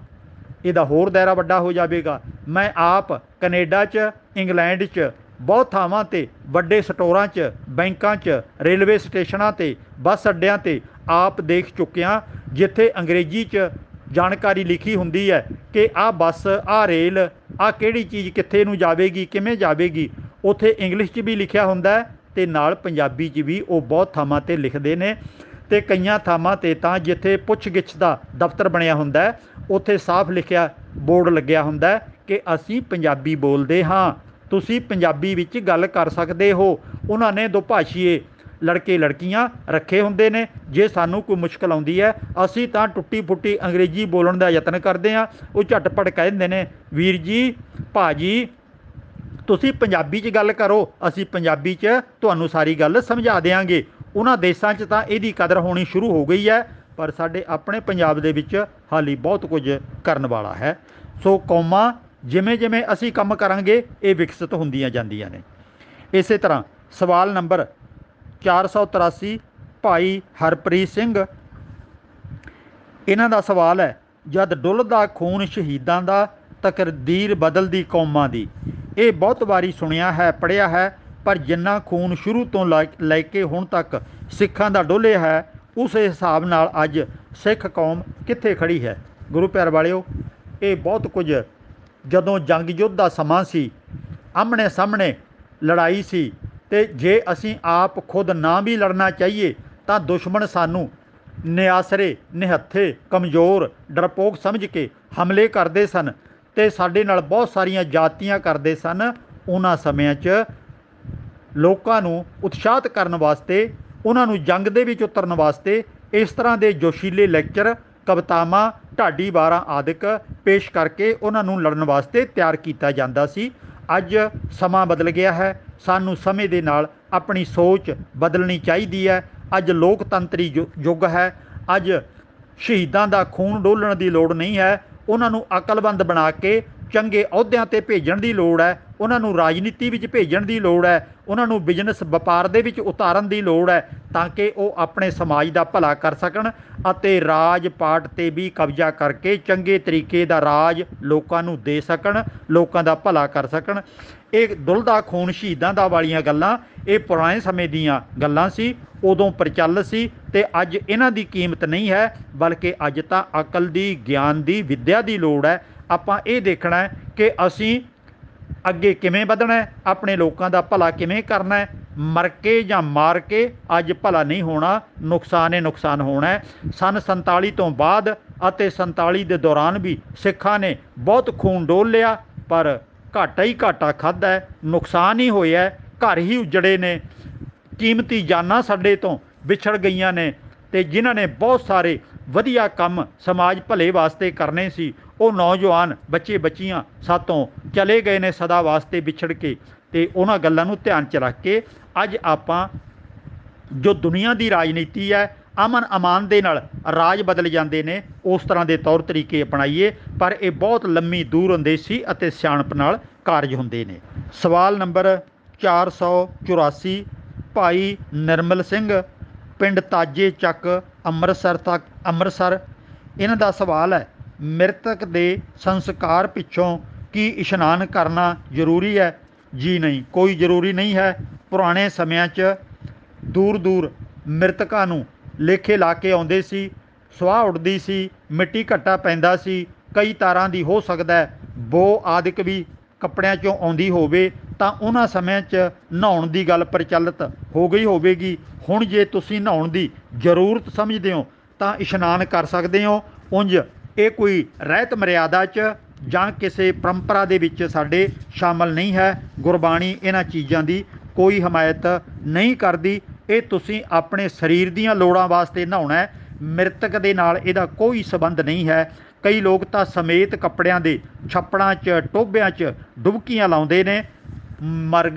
ਇਹਦਾ ਹੋਰ ਦਾਇਰਾ ਵੱਡਾ ਹੋ ਜਾਵੇਗਾ। ਮੈਂ ਆਪ ਕੈਨੇਡਾ 'ਚ, ਇੰਗਲੈਂਡ 'ਚ ਬਹੁਤ ਥਾਵਾਂ 'ਤੇ, ਵੱਡੇ ਸਟੋਰਾਂ 'ਚ, ਬੈਂਕਾਂ 'ਚ, ਰੇਲਵੇ ਸਟੇਸ਼ਨਾਂ 'ਤੇ, ਬੱਸ ਅੱਡਿਆਂ 'ਤੇ ਆਪ ਦੇਖ ਚੁੱਕਿਆ ਜਿੱਥੇ ਅੰਗਰੇਜ਼ੀ 'ਚ ਜਾਣਕਾਰੀ ਲਿਖੀ ਹੁੰਦੀ ਹੈ ਕਿ ਆਹ ਬੱਸ, ਆਹ ਰੇਲ, ਆਹ ਕਿਹੜੀ ਚੀਜ਼ ਕਿੱਥੇ ਨੂੰ ਜਾਵੇਗੀ, ਕਿਵੇਂ ਜਾਵੇਗੀ, ਉੱਥੇ ਇੰਗਲਿਸ਼ 'ਚ ਵੀ ਲਿਖਿਆ ਹੁੰਦਾ ਅਤੇ ਨਾਲ ਪੰਜਾਬੀ 'ਚ ਵੀ ਉਹ ਬਹੁਤ ਥਾਵਾਂ 'ਤੇ ਲਿਖਦੇ ਨੇ। ਅਤੇ ਕਈਆਂ ਥਾਵਾਂ 'ਤੇ ਤਾਂ ਜਿੱਥੇ ਪੁੱਛ ਗਿੱਛ ਦਾ ਦਫ਼ਤਰ ਬਣਿਆ ਹੁੰਦਾ ਉੱਥੇ ਸਾਫ਼ ਲਿਖਿਆ ਬੋਰਡ ਲੱਗਿਆ ਹੁੰਦਾ ਕਿ ਅਸੀਂ ਪੰਜਾਬੀ ਬੋਲਦੇ ਹਾਂ, ਤੁਸੀਂ ਪੰਜਾਬੀ ਵਿੱਚ ਗੱਲ ਕਰ ਸਕਦੇ ਹੋ। ਉਹਨਾਂ ਨੇ ਦੁਭਾਸ਼ੀਏ ਲੜਕੇ ਲੜਕੀਆਂ ਰੱਖੇ ਹੁੰਦੇ ਨੇ। ਜੇ ਸਾਨੂੰ ਕੋਈ ਮੁਸ਼ਕਿਲ ਆਉਂਦੀ ਹੈ ਅਸੀਂ ਤਾਂ ਟੁੱਟੀ ਫੁੱਟੀ ਅੰਗਰੇਜ਼ੀ ਬੋਲਣ ਦਾ ਯਤਨ ਕਰਦੇ ਹਾਂ, ਉਹ ਝਟਪਟ ਕਹਿ ਦਿੰਦੇ ਨੇ, ਵੀਰ ਜੀ, ਭਾਜੀ, ਤੁਸੀਂ ਪੰਜਾਬੀ 'ਚ ਗੱਲ ਕਰੋ, ਅਸੀਂ ਪੰਜਾਬੀ 'ਚ ਤੁਹਾਨੂੰ ਸਾਰੀ ਗੱਲ ਸਮਝਾ ਦਿਆਂਗੇ। ਉਹਨਾਂ ਦੇਸ਼ਾਂ 'ਚ ਤਾਂ ਇਹਦੀ ਕਦਰ ਹੋਣੀ ਸ਼ੁਰੂ ਹੋ ਗਈ ਹੈ, ਪਰ ਸਾਡੇ ਆਪਣੇ ਪੰਜਾਬ ਦੇ ਵਿੱਚ ਹਾਲੀ ਬਹੁਤ ਕੁਝ ਕਰਨ ਵਾਲਾ ਹੈ। ਸੋ ਕੌਮਾਂ ਜਿਵੇਂ ਜਿਵੇਂ ਅਸੀਂ ਕੰਮ ਕਰਾਂਗੇ ਇਹ ਵਿਕਸਿਤ ਹੁੰਦੀਆਂ ਜਾਂਦੀਆਂ ਨੇ। ਇਸੇ ਤਰ੍ਹਾਂ ਸਵਾਲ ਨੰਬਰ 483 ਭਾਈ ਹਰਪ੍ਰੀਤ ਸਿੰਘ, ਇਹਨਾਂ ਦਾ ਸਵਾਲ ਹੈ, ਜਦ ਡੁੱਲਦਾ ਖੂਨ ਸ਼ਹੀਦਾਂ ਦਾ ਤਕਦੀਰ ਬਦਲਦੀ ਕੌਮਾਂ ਦੀ। ਇਹ ਬਹੁਤ ਵਾਰੀ ਸੁਣਿਆ ਹੈ, ਪੜ੍ਹਿਆ ਹੈ, ਪਰ ਜਿੰਨਾ ਖੂਨ ਸ਼ੁਰੂ ਤੋਂ ਲੈ ਕੇ ਹੁਣ ਤੱਕ ਸਿੱਖਾਂ ਦਾ ਡੁੱਲਿਆ ਹੈ ਉਸ ਹਿਸਾਬ ਨਾਲ ਅੱਜ ਸਿੱਖ ਕੌਮ ਕਿੱਥੇ ਖੜ੍ਹੀ ਹੈ। ਗੁਰੂ ਪਿਆਰ ਵਾਲਿਓ, ਇਹ ਬਹੁਤ ਕੁਝ ਜਦੋਂ ਜੰਗ ਯੁੱਧ ਦਾ ਸਮਾਂ ਸੀ, ਆਹਮਣੇ ਸਾਹਮਣੇ ਲੜਾਈ ਸੀ ਤੇ ਜੇ ਅਸੀਂ ਆਪ ਖੁਦ ਨਾ ਵੀ ਲੜਨਾ ਚਾਹੀਏ ਤਾਂ ਦੁਸ਼ਮਣ ਸਾਨੂੰ ਨਿਆਸਰੇ, ਨਿਹੱਥੇ, ਕਮਜ਼ੋਰ, ਡਰਪੋਕ ਸਮਝ ਕੇ ਹਮਲੇ ਕਰਦੇ ਸਨ ਤੇ ਸਾਡੇ ਨਾਲ ਬਹੁਤ ਸਾਰੀਆਂ ਜਾਤੀਆਂ ਕਰਦੇ ਸਨ। ਉਹਨਾਂ ਸਮਿਆਂ 'ਚ ਲੋਕਾਂ ਨੂੰ ਉਤਸ਼ਾਹਿਤ ਕਰਨ ਵਾਸਤੇ, ਉਹਨਾਂ ਨੂੰ ਜੰਗ ਦੇ ਵਿੱਚ ਉਤਰਨ ਵਾਸਤੇ ਇਸ ਤਰ੍ਹਾਂ ਦੇ ਜੋਸ਼ੀਲੇ ਲੈਕਚਰ, ਕਵਿਤਾਵਾਂ, ਢਾਡੀ ਵਾਰਾਂ ਆਦਿਕ ਪੇਸ਼ ਕਰਕੇ ਉਹਨਾਂ ਨੂੰ ਲੜਨ ਵਾਸਤੇ ਤਿਆਰ ਕੀਤਾ ਜਾਂਦਾ ਸੀ। ਅੱਜ ਸਮਾਂ ਬਦਲ ਗਿਆ ਹੈ, ਸਾਨੂੰ ਸਮੇਂ ਦੇ ਨਾਲ ਆਪਣੀ ਸੋਚ ਬਦਲਣੀ ਚਾਹੀਦੀ ਹੈ। ਅੱਜ ਲੋਕਤੰਤਰੀ ਯੁੱਗ ਹੈ। ਅੱਜ ਸ਼ਹੀਦਾਂ ਦਾ ਖੂਨ ਡੋਲਣ ਦੀ ਲੋੜ ਨਹੀਂ ਹੈ। ਉਹਨਾਂ ਨੂੰ ਅਕਲਮੰਦ ਬਣਾ ਕੇ ਚੰਗੇ ਅਹੁਦਿਆਂ 'ਤੇ ਭੇਜਣ ਦੀ ਲੋੜ ਹੈ। ਉਹਨਾਂ ਨੂੰ ਰਾਜਨੀਤੀ ਵਿੱਚ ਭੇਜਣ ਦੀ ਲੋੜ ਹੈ। ਉਹਨਾਂ ਨੂੰ ਬਿਜ਼ਨਸ ਵਪਾਰ ਦੇ ਵਿੱਚ ਉਤਾਰਨ ਦੀ ਲੋੜ ਹੈ ਤਾਂ ਕਿ ਉਹ ਆਪਣੇ ਸਮਾਜ ਦਾ ਭਲਾ ਕਰ ਸਕਣ ਅਤੇ ਰਾਜ ਪਾਟ 'ਤੇ ਵੀ ਕਬਜ਼ਾ ਕਰਕੇ ਚੰਗੇ ਤਰੀਕੇ ਦਾ ਰਾਜ ਲੋਕਾਂ ਨੂੰ ਦੇ ਸਕਣ, ਲੋਕਾਂ ਦਾ ਭਲਾ ਕਰ ਸਕਣ। ਇਹ ਡੁੱਲਦਾ ਖੂਨ ਸ਼ਹੀਦਾਂ ਦਾ ਵਾਲੀਆਂ ਗੱਲਾਂ ਇਹ ਪੁਰਾਣੇ ਸਮੇਂ ਦੀਆਂ ਗੱਲਾਂ ਸੀ, ਉਦੋਂ ਪ੍ਰਚਲਿਤ ਸੀ ਅਤੇ ਅੱਜ ਇਹਨਾਂ ਦੀ ਕੀਮਤ ਨਹੀਂ ਹੈ, ਬਲਕਿ ਅੱਜ ਤਾਂ ਅਕਲ ਦੀ, ਗਿਆਨ ਦੀ, ਵਿੱਦਿਆ ਦੀ ਲੋੜ ਹੈ। ਆਪਾਂ ਇਹ ਦੇਖਣਾ ਹੈ ਕਿ ਅਸੀਂ ਅੱਗੇ ਕਿਵੇਂ ਵਧਣਾ ਹੈ, ਆਪਣੇ ਲੋਕਾਂ ਦਾ ਭਲਾ ਕਿਵੇਂ ਕਰਨਾ ਹੈ। ਮਰ ਕੇ ਜਾਂ ਮਾਰ ਕੇ ਅੱਜ ਭਲਾ ਨਹੀਂ ਹੋਣਾ, ਨੁਕਸਾਨ ਹੀ ਨੁਕਸਾਨ ਹੋਣਾ ਹੈ। ਸੰਨ 47 ਤੋਂ ਬਾਅਦ ਅਤੇ 47 ਦੇ ਦੌਰਾਨ ਵੀ ਸਿੱਖਾਂ ਨੇ ਬਹੁਤ ਖੂਨ ਡੋਲ ਲਿਆ, ਪਰ ਘਾਟਾ ਹੀ ਘਾਟਾ ਖਾਧਾ ਹੈ, ਨੁਕਸਾਨ ਹੀ ਹੋਇਆ, ਘਰ ਹੀ ਉਜੜੇ ਨੇ, ਕੀਮਤੀ ਜਾਨਾਂ ਸਾਡੇ ਤੋਂ ਵਿਛੜ ਗਈਆਂ ਨੇ ਅਤੇ ਜਿਨ੍ਹਾਂ ਨੇ ਬਹੁਤ ਸਾਰੇ ਵਧੀਆ ਕੰਮ ਸਮਾਜ ਭਲੇ ਵਾਸਤੇ ਕਰਨੇ ਸੀ, ਉਹ ਨੌਜਵਾਨ ਬੱਚੇ ਬੱਚੀਆਂ ਸਾਤੋਂ ਚਲੇ ਗਏ ਨੇ ਸਦਾ ਵਾਸਤੇ ਵਿਛੜ ਕੇ। ਅਤੇ ਉਹਨਾਂ ਗੱਲਾਂ ਨੂੰ ਧਿਆਨ 'ਚ ਰੱਖ ਕੇ ਅੱਜ ਆਪਾਂ ਜੋ ਦੁਨੀਆ ਦੀ ਰਾਜਨੀਤੀ ਹੈ, ਅਮਨ ਅਮਾਨ ਦੇ ਨਾਲ ਰਾਜ ਬਦਲ ਜਾਂਦੇ ਨੇ, ਉਸ ਤਰ੍ਹਾਂ ਦੇ ਤੌਰ ਤਰੀਕੇ ਅਪਣਾਈਏ। ਪਰ ਇਹ ਬਹੁਤ ਲੰਮੀ ਦੂਰ ਅੰਦੇਸ਼ੀ ਅਤੇ ਸਿਆਣਪ ਨਾਲ ਕਾਰਜ ਹੁੰਦੇ ਨੇ। ਸਵਾਲ ਨੰਬਰ 484 ਭਾਈ ਨਿਰਮਲ ਸਿੰਘ, ਪਿੰਡ ਤਾਜੇ ਚੱਕ, ਅੰਮ੍ਰਿਤਸਰ। ਇਹਨਾਂ ਦਾ ਸਵਾਲ ਹੈ, ਮ੍ਰਿਤਕ ਦੇ ਸੰਸਕਾਰ ਪਿੱਛੋਂ ਕੀ ਇਸ਼ਨਾਨ ਕਰਨਾ ਜ਼ਰੂਰੀ ਹੈ? ਜੀ ਨਹੀਂ, ਕੋਈ ਜ਼ਰੂਰੀ ਨਹੀਂ ਹੈ। ਪੁਰਾਣੇ ਸਮਿਆਂ 'ਚ ਦੂਰ ਦੂਰ ਮ੍ਰਿਤਕਾਂ ਨੂੰ ਲੇਖੇ ਲਾ ਕੇ ਆਉਂਦੇ ਸੀ, ਸੁਆਹ ਉੱਡਦੀ ਸੀ, ਮਿੱਟੀ ਘੱਟਾ ਪੈਂਦਾ ਸੀ, ਕਈ ਤਾਰਾਂ ਦੀ ਹੋ ਸਕਦਾ ਬੋ ਆਦਿਕ ਵੀ ਕੱਪੜਿਆਂ 'ਚੋਂ ਆਉਂਦੀ ਹੋਵੇ, ਤਾਂ ਉਹਨਾਂ ਸਮਿਆਂ 'ਚ ਨਹਾਉਣ ਦੀ ਗੱਲ ਪ੍ਰਚਲਿਤ ਹੋ ਗਈ ਹੋਵੇਗੀ। ਹੁਣ ਜੇ ਤੁਸੀਂ ਨਹਾਉਣ ਦੀ ਜ਼ਰੂਰਤ ਸਮਝਦੇ ਹੋ ਤਾਂ ਇਸ਼ਨਾਨ ਕਰ ਸਕਦੇ ਹੋ। ਉਂਝ ਇਹ ਕੋਈ ਰਹਿਤ ਮਰਿਆਦਾ 'ਚ ਜਾਂ ਕਿਸੇ ਪਰੰਪਰਾ ਦੇ ਵਿੱਚ ਸਾਡੇ ਸ਼ਾਮਲ ਨਹੀਂ ਹੈ। ਗੁਰਬਾਣੀ ਇਹਨਾਂ ਚੀਜ਼ਾਂ ਦੀ ਕੋਈ ਹਮਾਇਤ ਨਹੀਂ ਕਰਦੀ। ਇਹ ਤੁਸੀਂ ਆਪਣੇ ਸਰੀਰ ਦੀਆਂ ਲੋੜਾਂ ਵਾਸਤੇ ਨਹਾਉਣਾ ਹੈ, ਮ੍ਰਿਤਕ ਦੇ ਨਾਲ ਇਹਦਾ ਕੋਈ ਸੰਬੰਧ ਨਹੀਂ ਹੈ। ਕਈ ਲੋਕ ਤਾਂ ਸਮੇਤ ਕੱਪੜਿਆਂ ਦੇ ਛੱਪੜਾਂ 'ਚ, ਟੋਭਿਆਂ 'ਚ ਡੁਬਕੀਆਂ ਲਾਉਂਦੇ ਨੇ।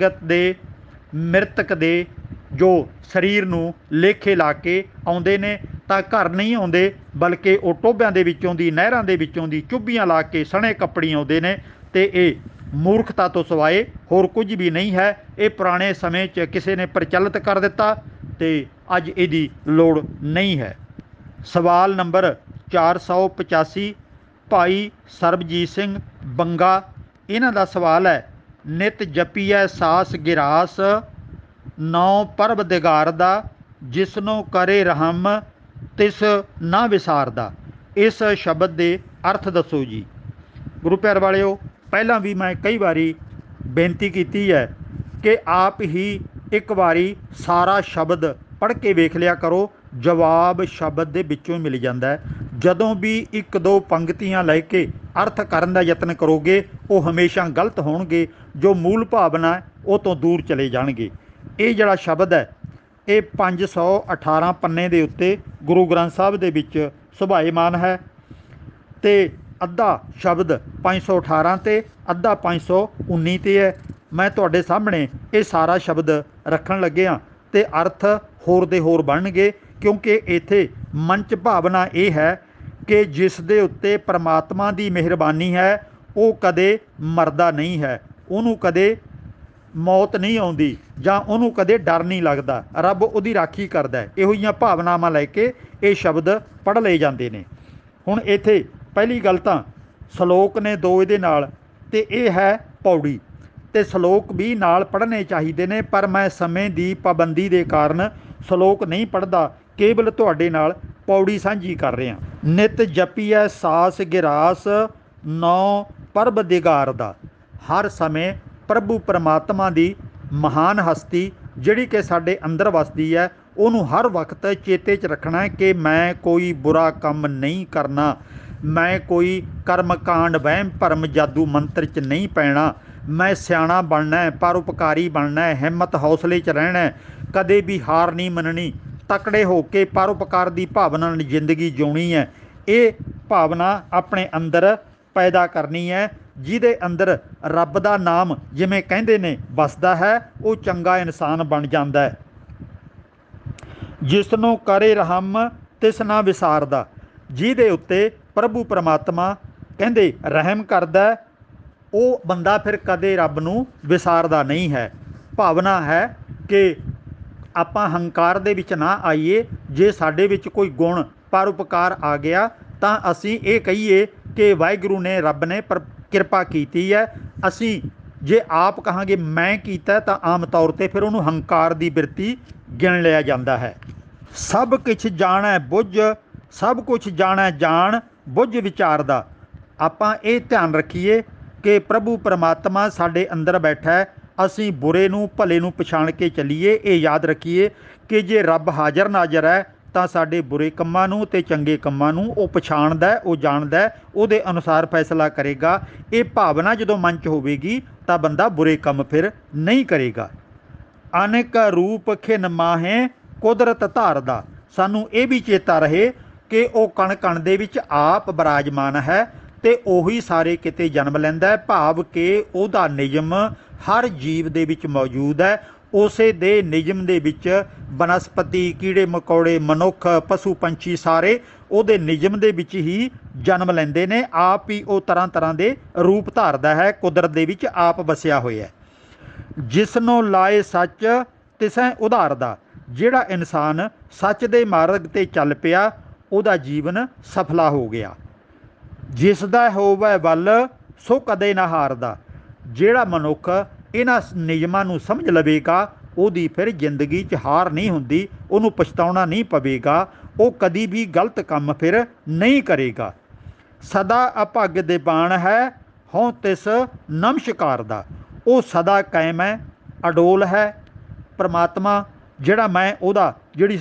ਮ੍ਰਿਤਕ ਦੇ ਜੋ ਸਰੀਰ ਨੂੰ ਲੇਖੇ ਲਾ ਕੇ ਆਉਂਦੇ ਨੇ ਤਾਂ ਘਰ ਨਹੀਂ ਆਉਂਦੇ, ਬਲਕਿ ਉਹ ਟੋਭਿਆਂ ਦੇ ਵਿੱਚੋਂ ਦੀ, ਨਹਿਰਾਂ ਦੇ ਵਿੱਚੋਂ ਦੀ ਚੁੱਭੀਆਂ ਲਾ ਕੇ ਸਣੇ ਕੱਪੜੀ ਆਉਂਦੇ ਨੇ। ਅਤੇ ਇਹ ਮੂਰਖਤਾ ਤੋਂ ਸਿਵਾਏ ਹੋਰ ਕੁਝ ਵੀ ਨਹੀਂ ਹੈ। ਇਹ ਪੁਰਾਣੇ ਸਮੇਂ 'ਚ ਕਿਸੇ ਨੇ ਪ੍ਰਚਲਿਤ ਕਰ ਦਿੱਤਾ ਅਤੇ ਅੱਜ ਇਹਦੀ ਲੋੜ ਨਹੀਂ ਹੈ। ਸਵਾਲ ਨੰਬਰ 485 ਭਾਈ ਸਰਬਜੀਤ ਸਿੰਘ, ਬੰਗਾ। ਇਹਨਾਂ ਦਾ ਸਵਾਲ ਹੈ, ਨਿਤ ਜਪੀਐ ਸਾਸ ਗਿਰਾਸ, ਨੌ ਪਰਬਦਿਗਾਰ ਦਾ, ਜਿਸਨੂੰ ਕਰੇ ਰਹਿਮ ਤਿਸ ਨਾ ਵਿਸਾਰਦਾ। ਇਸ ਸ਼ਬਦ ਦੇ ਅਰਥ ਦੱਸੋ ਜੀ। ਗੁਰੂ ਪਿਆਰ ਵਾਲਿਓ, ਪਹਿਲਾਂ ਵੀ ਮੈਂ ਕਈ ਵਾਰੀ ਬੇਨਤੀ ਕੀਤੀ ਹੈ ਕਿ ਆਪ ਹੀ ਇੱਕ ਵਾਰੀ ਸਾਰਾ ਸ਼ਬਦ ਪੜ੍ਹ ਕੇ ਵੇਖ ਲਿਆ ਕਰੋ, ਜਵਾਬ ਸ਼ਬਦ ਦੇ ਵਿੱਚੋਂ ਮਿਲ ਜਾਂਦਾ ਹੈ। ਜਦੋਂ ਵੀ ਇੱਕ ਦੋ ਪੰਕਤੀਆਂ ਲੈ ਕੇ ਅਰਥ ਕਰਨ ਦਾ ਯਤਨ ਕਰੋਗੇ, ਉਹ ਹਮੇਸ਼ਾ ਗਲਤ ਹੋਣਗੇ। ਜੋ ਮੂਲ ਭਾਵਨਾ ਉਹ ਤੋਂ ਦੂਰ ਚਲੇ ਜਾਣਗੇ। ਇਹ ਜਿਹੜਾ ਸ਼ਬਦ ਹੈ ਇਹ 518 ਪੰਨੇ ਦੇ ਉੱਤੇ ਗੁਰੂ ਗ੍ਰੰਥ ਸਾਹਿਬ ਦੇ ਵਿੱਚ ਸੁਭਾਏਮਾਨ ਹੈ ਅਤੇ ਅੱਧਾ ਸ਼ਬਦ 518 ਤੇ ਅੱਧਾ 519 ਤੇ ਹੈ। ਮੈਂ ਤੁਹਾਡੇ ਸਾਹਮਣੇ ਇਹ ਸਾਰਾ ਸ਼ਬਦ ਰੱਖਣ ਲੱਗਿਆ ਅਤੇ ਅਰਥ ਹੋਰ ਦੇ ਹੋਰ ਬਣਨਗੇ, ਕਿਉਂਕਿ ਇੱਥੇ ਮੰਚ ਭਾਵਨਾ ਇਹ ਹੈ ਕਿ ਜਿਸ ਦੇ ਉੱਤੇ ਪਰਮਾਤਮਾ ਦੀ ਮਿਹਰਬਾਨੀ ਹੈ ਉਹ ਕਦੇ ਮਰਦਾ ਨਹੀਂ ਹੈ, ਉਹਨੂੰ ਕਦੇ ਮੌਤ ਨਹੀਂ ਆਉਂਦੀ ਜਾਂ ਉਹਨੂੰ ਕਦੇ ਡਰ ਨਹੀਂ ਲੱਗਦਾ, ਰੱਬ ਉਹਦੀ ਰਾਖੀ ਕਰਦਾ ਹੈ। ਇਹੋ ਜਿਹੀਆਂ ਭਾਵਨਾਵਾਂ ਲੈ ਕੇ ਇਹ ਸ਼ਬਦ ਪੜ੍ਹ ਲਏ ਜਾਂਦੇ ਨੇ। ਹੁਣ ਇੱਥੇ ਪਹਿਲੀ ਗੱਲ ਤਾਂ ਸਲੋਕ ਨੇ ਦੋ ਇਹਦੇ ਨਾਲ, ਅਤੇ ਇਹ ਹੈ ਪੌੜੀ, ਅਤੇ ਸਲੋਕ ਵੀ ਨਾਲ ਪੜ੍ਹਨੇ ਚਾਹੀਦੇ ਨੇ, ਪਰ ਮੈਂ ਸਮੇਂ ਦੀ ਪਾਬੰਦੀ ਦੇ ਕਾਰਨ ਸਲੋਕ ਨਹੀਂ ਪੜ੍ਹਦਾ, ਕੇਵਲ ਤੁਹਾਡੇ ਨਾਲ ਪੌੜੀ ਸਾਂਝੀ ਕਰ ਰਿਹਾ। ਨਿਤ ਜਪੀਐ ਸਾਸ ਗਿਰਾਸ, ਨੌ ਪਰਬਦਿਗਾਰ ਦਾ। ਹਰ ਸਮੇਂ ਪ੍ਰਭੂ ਪਰਮਾਤਮਾ ਦੀ ਮਹਾਨ ਹਸਤੀ ਜਿਹੜੀ ਕਿ ਸਾਡੇ ਅੰਦਰ ਵਸਦੀ ਹੈ, ਉਹਨੂੰ ਹਰ ਵਕਤ ਚੇਤੇ 'ਚ ਰੱਖਣਾ ਹੈ ਕਿ ਮੈਂ ਕੋਈ ਬੁਰਾ ਕੰਮ ਨਹੀਂ ਕਰਨਾ, ਮੈਂ ਕੋਈ ਕਰਮ ਕਾਂਡ ਵਹਿਮ ਭਰਮ ਜਾਦੂ ਮੰਤਰ 'ਚ ਨਹੀਂ ਪੈਣਾ, ਮੈਂ ਸਿਆਣਾ ਬਣਨਾ ਹੈ, ਪਰਉਪਕਾਰੀ ਬਣਨਾ ਹੈ, ਹਿੰਮਤ ਹੌਸਲੇ 'ਚ ਰਹਿਣਾ ਹੈ, ਕਦੇ ਵੀ ਹਾਰ ਨਹੀਂ ਮੰਨਣੀ, ਤਕੜੇ ਹੋ ਕੇ ਪਰਉਪਕਾਰ ਦੀ ਭਾਵਨਾ ਨਾਲ ਜ਼ਿੰਦਗੀ ਜਿਉਣੀ ਹੈ। ਇਹ ਭਾਵਨਾ ਆਪਣੇ ਅੰਦਰ ਪੈਦਾ ਕਰਨੀ ਹੈ। ਜਿਹਦੇ ਅੰਦਰ ਰੱਬ ਦਾ ਨਾਮ ਜਿਵੇਂ ਕਹਿੰਦੇ ਨੇ ਵਸਦਾ ਹੈ, ਉਹ ਚੰਗਾ ਇਨਸਾਨ ਬਣ ਜਾਂਦਾ ਹੈ। ਜਿਸ ਨੂੰ ਕਰੇ ਰਹਿਮ ਤਿਸ ਨਾ ਵਿਸਾਰਦਾ, ਜਿਹਦੇ ਉੱਤੇ ਪ੍ਰਭੂ ਪਰਮਾਤਮਾ ਕਹਿੰਦੇ ਰਹਿਮ ਕਰਦਾ, ਉਹ ਬੰਦਾ ਫਿਰ ਕਦੇ ਰੱਬ ਨੂੰ ਵਿਸਾਰਦਾ ਨਹੀਂ ਹੈ। ਭਾਵਨਾ ਹੈ ਕਿ ਆਪਾਂ ਹੰਕਾਰ ਦੇ ਵਿੱਚ ਨਾ ਆਈਏ। ਜੇ ਸਾਡੇ ਵਿੱਚ ਕੋਈ ਗੁਣ ਪਰਉਪਕਾਰ ਆ ਗਿਆ ਤਾਂ ਅਸੀਂ ਇਹ ਕਹੀਏ ਕਿ ਵਾਹਿਗੁਰੂ ਨੇ, ਰੱਬ ਨੇ ਕਿਰਪਾ ਕੀਤੀ ਹੈ। ਅਸੀਂ ਜੇ ਆਪ ਕਹਾਂਗੇ ਮੈਂ ਕੀਤਾ ਤਾਂ ਆਮ ਤੌਰ 'ਤੇ ਫਿਰ ਉਹਨੂੰ ਹੰਕਾਰ ਦੀ ਬਿਰਤੀ ਗਿਣ ਲਿਆ ਜਾਂਦਾ ਹੈ। ਸਭ ਕੁਛ ਜਾਣੈ ਬੁੱਝ, ਸਭ ਕੁਛ ਜਾਣੈ ਜਾਣ ਬੁੱਝ ਵਿਚਾਰਦਾ। ਆਪਾਂ ਇਹ ਧਿਆਨ ਰੱਖੀਏ ਕਿ ਪ੍ਰਭੂ ਪਰਮਾਤਮਾ ਸਾਡੇ ਅੰਦਰ ਬੈਠਾ ਹੈ। ਅਸੀਂ ਬੁਰੇ ਨੂੰ ਭਲੇ ਨੂੰ ਪਛਾਣ ਕੇ ਚੱਲੀਏ। ਇਹ ਯਾਦ ਰੱਖੀਏ ਕਿ ਜੇ ਰੱਬ ਹਾਜ਼ਰ ਨਾਜ਼ਰ ਹੈ ਤਾਂ ਸਾਡੇ ਬੁਰੇ ਕੰਮਾਂ ਨੂੰ ਅਤੇ ਚੰਗੇ ਕੰਮਾਂ ਨੂੰ ਉਹ ਪਛਾਣਦਾ, ਉਹ ਜਾਣਦਾ, ਉਹਦੇ ਅਨੁਸਾਰ ਫੈਸਲਾ ਕਰੇਗਾ। ਇਹ ਭਾਵਨਾ ਜਦੋਂ ਮਨ 'ਚ ਹੋਵੇਗੀ ਤਾਂ ਬੰਦਾ ਬੁਰੇ ਕੰਮ ਫਿਰ ਨਹੀਂ ਕਰੇਗਾ। ਅਨੇਕ ਰੂਪ ਖਿਨ ਮਾਹੇ ਕੁਦਰਤ ਧਾਰਦਾ। ਸਾਨੂੰ ਇਹ ਵੀ ਚੇਤਾ ਰਹੇ ਕਿ ਉਹ ਕਣ ਕਣ ਦੇ ਵਿੱਚ ਆਪ ਬਿਰਾਜਮਾਨ ਹੈ ਅਤੇ ਉਹੀ ਸਾਰੇ ਕਿਤੇ ਜਨਮ ਲੈਂਦਾ ਹੈ। ਭਾਵ ਕਿ ਉਹਦਾ ਨਿਯਮ ਹਰ ਜੀਵ ਦੇ ਵਿੱਚ ਮੌਜੂਦ ਹੈ। ਉਸੇ ਦੇ ਨਿਯਮ ਦੇ ਵਿੱਚ ਬਨਸਪਤੀ, ਕੀੜੇ ਮਕੌੜੇ, ਮਨੁੱਖ, ਪਸ਼ੂ ਪੰਛੀ ਸਾਰੇ ਉਹਦੇ ਨਿਯਮ ਦੇ ਵਿੱਚ ਹੀ ਜਨਮ ਲੈਂਦੇ ਨੇ। ਆਪ ਹੀ ਉਹ ਤਰ੍ਹਾਂ ਤਰ੍ਹਾਂ ਦੇ ਰੂਪ ਧਾਰਦਾ ਹੈ, ਕੁਦਰਤ ਦੇ ਵਿੱਚ ਆਪ ਵਸਿਆ ਹੋਇਆ। ਜਿਸ ਨੂੰ ਲਾਏ ਸੱਚ ਤਿਸੈ ਉਧਾਰਦਾ। ਜਿਹੜਾ ਇਨਸਾਨ ਸੱਚ ਦੇ ਮਾਰਗ 'ਤੇ ਚੱਲ ਪਿਆ ਉਹਦਾ ਜੀਵਨ ਸਫਲਾ ਹੋ ਗਿਆ। ਜਿਸ ਦਾ ਹੋਵੇ ਵੱਲ ਸੋ ਕਦੇ ਨਾ ਹਾਰਦਾ। ਜਿਹੜਾ ਮਨੁੱਖ ਇਹਨਾਂ ਨਿਯਮਾਂ ਨੂੰ ਸਮਝ ਲਵੇਗਾ ਉਹਦੀ ਫਿਰ ਜ਼ਿੰਦਗੀ 'ਚ ਹਾਰ ਨਹੀਂ ਹੁੰਦੀ, ਉਹਨੂੰ ਪਛਤਾਉਣਾ ਨਹੀਂ ਪਵੇਗਾ, ਉਹ ਕਦੀ ਵੀ ਗਲਤ ਕੰਮ ਫਿਰ ਨਹੀਂ ਕਰੇਗਾ। ਸਦਾ ਅਭਾਗ ਦੇ ਬਾਣ ਹੈ ਹੋਂ ਤਿਸ ਨਮਸਕਾਰ ਦਾ। ਉਹ ਸਦਾ ਕਾਇਮ ਹੈ, ਅਡੋਲ ਹੈ। ਪਰਮਾਤਮਾ ਜਿਹੜਾ ਮੈਂ ਜਿਹੜੀ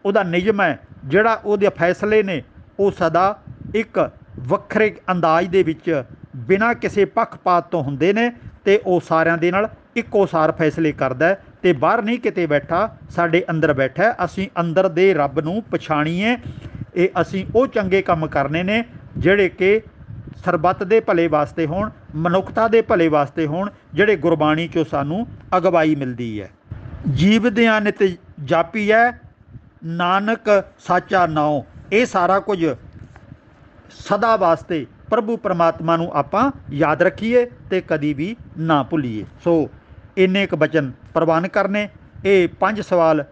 ਉਹਦਾ ਨਿਯਮ ਹੈ, ਜਿਹੜਾ ਉਹਦੇ ਫੈਸਲੇ ਨੇ, ਉਹ ਸਦਾ ਇੱਕ ਵੱਖਰੇ ਅੰਦਾਜ਼ ਦੇ ਵਿੱਚ ਬਿਨਾਂ ਕਿਸੇ ਪੱਖਪਾਤ ਤੋਂ ਹੁੰਦੇ ਨੇ ਅਤੇ ਉਹ ਸਾਰਿਆਂ ਦੇ ਨਾਲ ਇੱਕੋ ਸਾਰ ਫੈਸਲੇ ਕਰਦਾ ਅਤੇ ਬਾਹਰ ਨਹੀਂ ਕਿਤੇ ਬੈਠਾ, ਸਾਡੇ ਅੰਦਰ ਬੈਠਾ। ਅਸੀਂ ਅੰਦਰ ਦੇ ਰੱਬ ਨੂੰ ਪਛਾਣੀਏ। ਇਹ ਅਸੀਂ ਉਹ ਚੰਗੇ ਕੰਮ ਕਰਨੇ ਨੇ ਜਿਹੜੇ ਕਿ ਸਰਬੱਤ ਦੇ ਭਲੇ ਵਾਸਤੇ ਹੋਣ, ਮਨੁੱਖਤਾ ਦੇ ਭਲੇ ਵਾਸਤੇ ਹੋਣ, ਜਿਹੜੇ ਗੁਰਬਾਣੀ 'ਚੋਂ ਸਾਨੂੰ ਅਗਵਾਈ ਮਿਲਦੀ ਹੈ। ਜੀਵਦਿਆਂ ਨਿਤ ਜਾਪੀਐ ਨਾਨਕ ਸਾਚਾ ਨਾਉ। ਇਹ ਸਾਰਾ ਕੁਝ ਸਦਾ ਵਾਸਤੇ ਪ੍ਰਭੂ ਪਰਮਾਤਮਾ ਨੂੰ ਆਪਾਂ ਯਾਦ ਰੱਖੀਏ ਅਤੇ ਕਦੀ ਵੀ ਨਾ ਭੁੱਲੀਏ। ਸੋ ਇੰਨੇ ਕੁ ਬਚਨ ਪ੍ਰਵਾਨ ਕਰਨੇ। ਇਹ 5 ਸਵਾਲ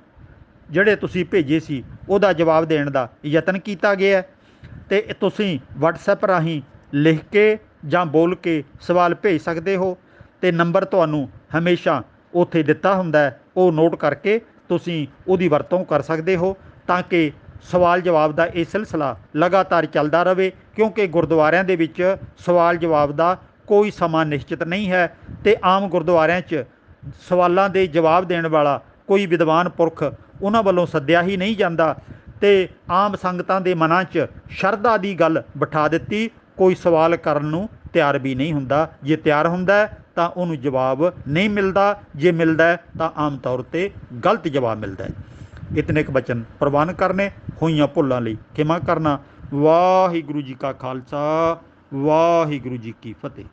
ਜਿਹੜੇ ਤੁਸੀਂ ਭੇਜੇ ਸੀ ਉਹਦਾ ਜਵਾਬ ਦੇਣ ਦਾ ਯਤਨ ਕੀਤਾ ਗਿਆ ਅਤੇ ਤੁਸੀਂ ਵਟਸਐਪ ਰਾਹੀਂ ਲਿਖ ਕੇ ਜਾਂ ਬੋਲ ਕੇ ਸਵਾਲ ਭੇਜ ਸਕਦੇ ਹੋ ਅਤੇ ਨੰਬਰ ਤੁਹਾਨੂੰ ਹਮੇਸ਼ਾ ਉੱਥੇ ਦਿੱਤਾ ਹੁੰਦਾ, ਉਹ ਨੋਟ ਕਰਕੇ ਤੁਸੀਂ ਉਹਦੀ ਵਰਤੋਂ ਕਰ ਸਕਦੇ ਹੋ ਤਾਂ ਕਿ ਸਵਾਲ ਜਵਾਬ ਦਾ ਇਹ ਸਿਲਸਿਲਾ ਲਗਾਤਾਰ ਚੱਲਦਾ ਰਹੇ। ਕਿਉਂਕਿ ਗੁਰਦੁਆਰਿਆਂ ਦੇ ਵਿੱਚ ਸਵਾਲ ਜਵਾਬ ਦਾ ਕੋਈ ਸਮਾਂ ਨਿਸ਼ਚਿਤ ਨਹੀਂ ਹੈ ਅਤੇ ਆਮ ਗੁਰਦੁਆਰਿਆਂ 'ਚ ਸਵਾਲਾਂ ਦੇ ਜਵਾਬ ਦੇਣ ਵਾਲਾ ਕੋਈ ਵਿਦਵਾਨ ਪੁਰਖ ਉਹਨਾਂ ਵੱਲੋਂ ਸੱਦਿਆ ਹੀ ਨਹੀਂ ਜਾਂਦਾ ਅਤੇ ਆਮ ਸੰਗਤਾਂ ਦੇ ਮਨਾਂ 'ਚ ਸ਼ਰਧਾ ਦੀ ਗੱਲ ਬਿਠਾ ਦਿੱਤੀ, ਕੋਈ ਸਵਾਲ ਕਰਨ ਨੂੰ ਤਿਆਰ ਵੀ ਨਹੀਂ ਹੁੰਦਾ। ਜੇ ਤਿਆਰ ਹੁੰਦਾ ਤਾਂ ਉਹਨੂੰ ਜਵਾਬ ਨਹੀਂ ਮਿਲਦਾ, ਜੇ ਮਿਲਦਾ ਤਾਂ ਆਮ ਤੌਰ 'ਤੇ ਗਲਤ ਜਵਾਬ ਮਿਲਦਾ। ਇਤਨੇ ਕੁ ਬਚਨ ਪ੍ਰਵਾਨ ਕਰਨੇ। ਹੋਈਆਂ ਭੁੱਲਾਂ ਲਈ ਖਿਮਾ ਕਰਨਾ। ਵਾਹਿਗੁਰੂ ਜੀ ਕਾ ਖਾਲਸਾ, ਵਾਹਿਗੁਰੂ ਜੀ ਕੀ ਫਤਿਹ।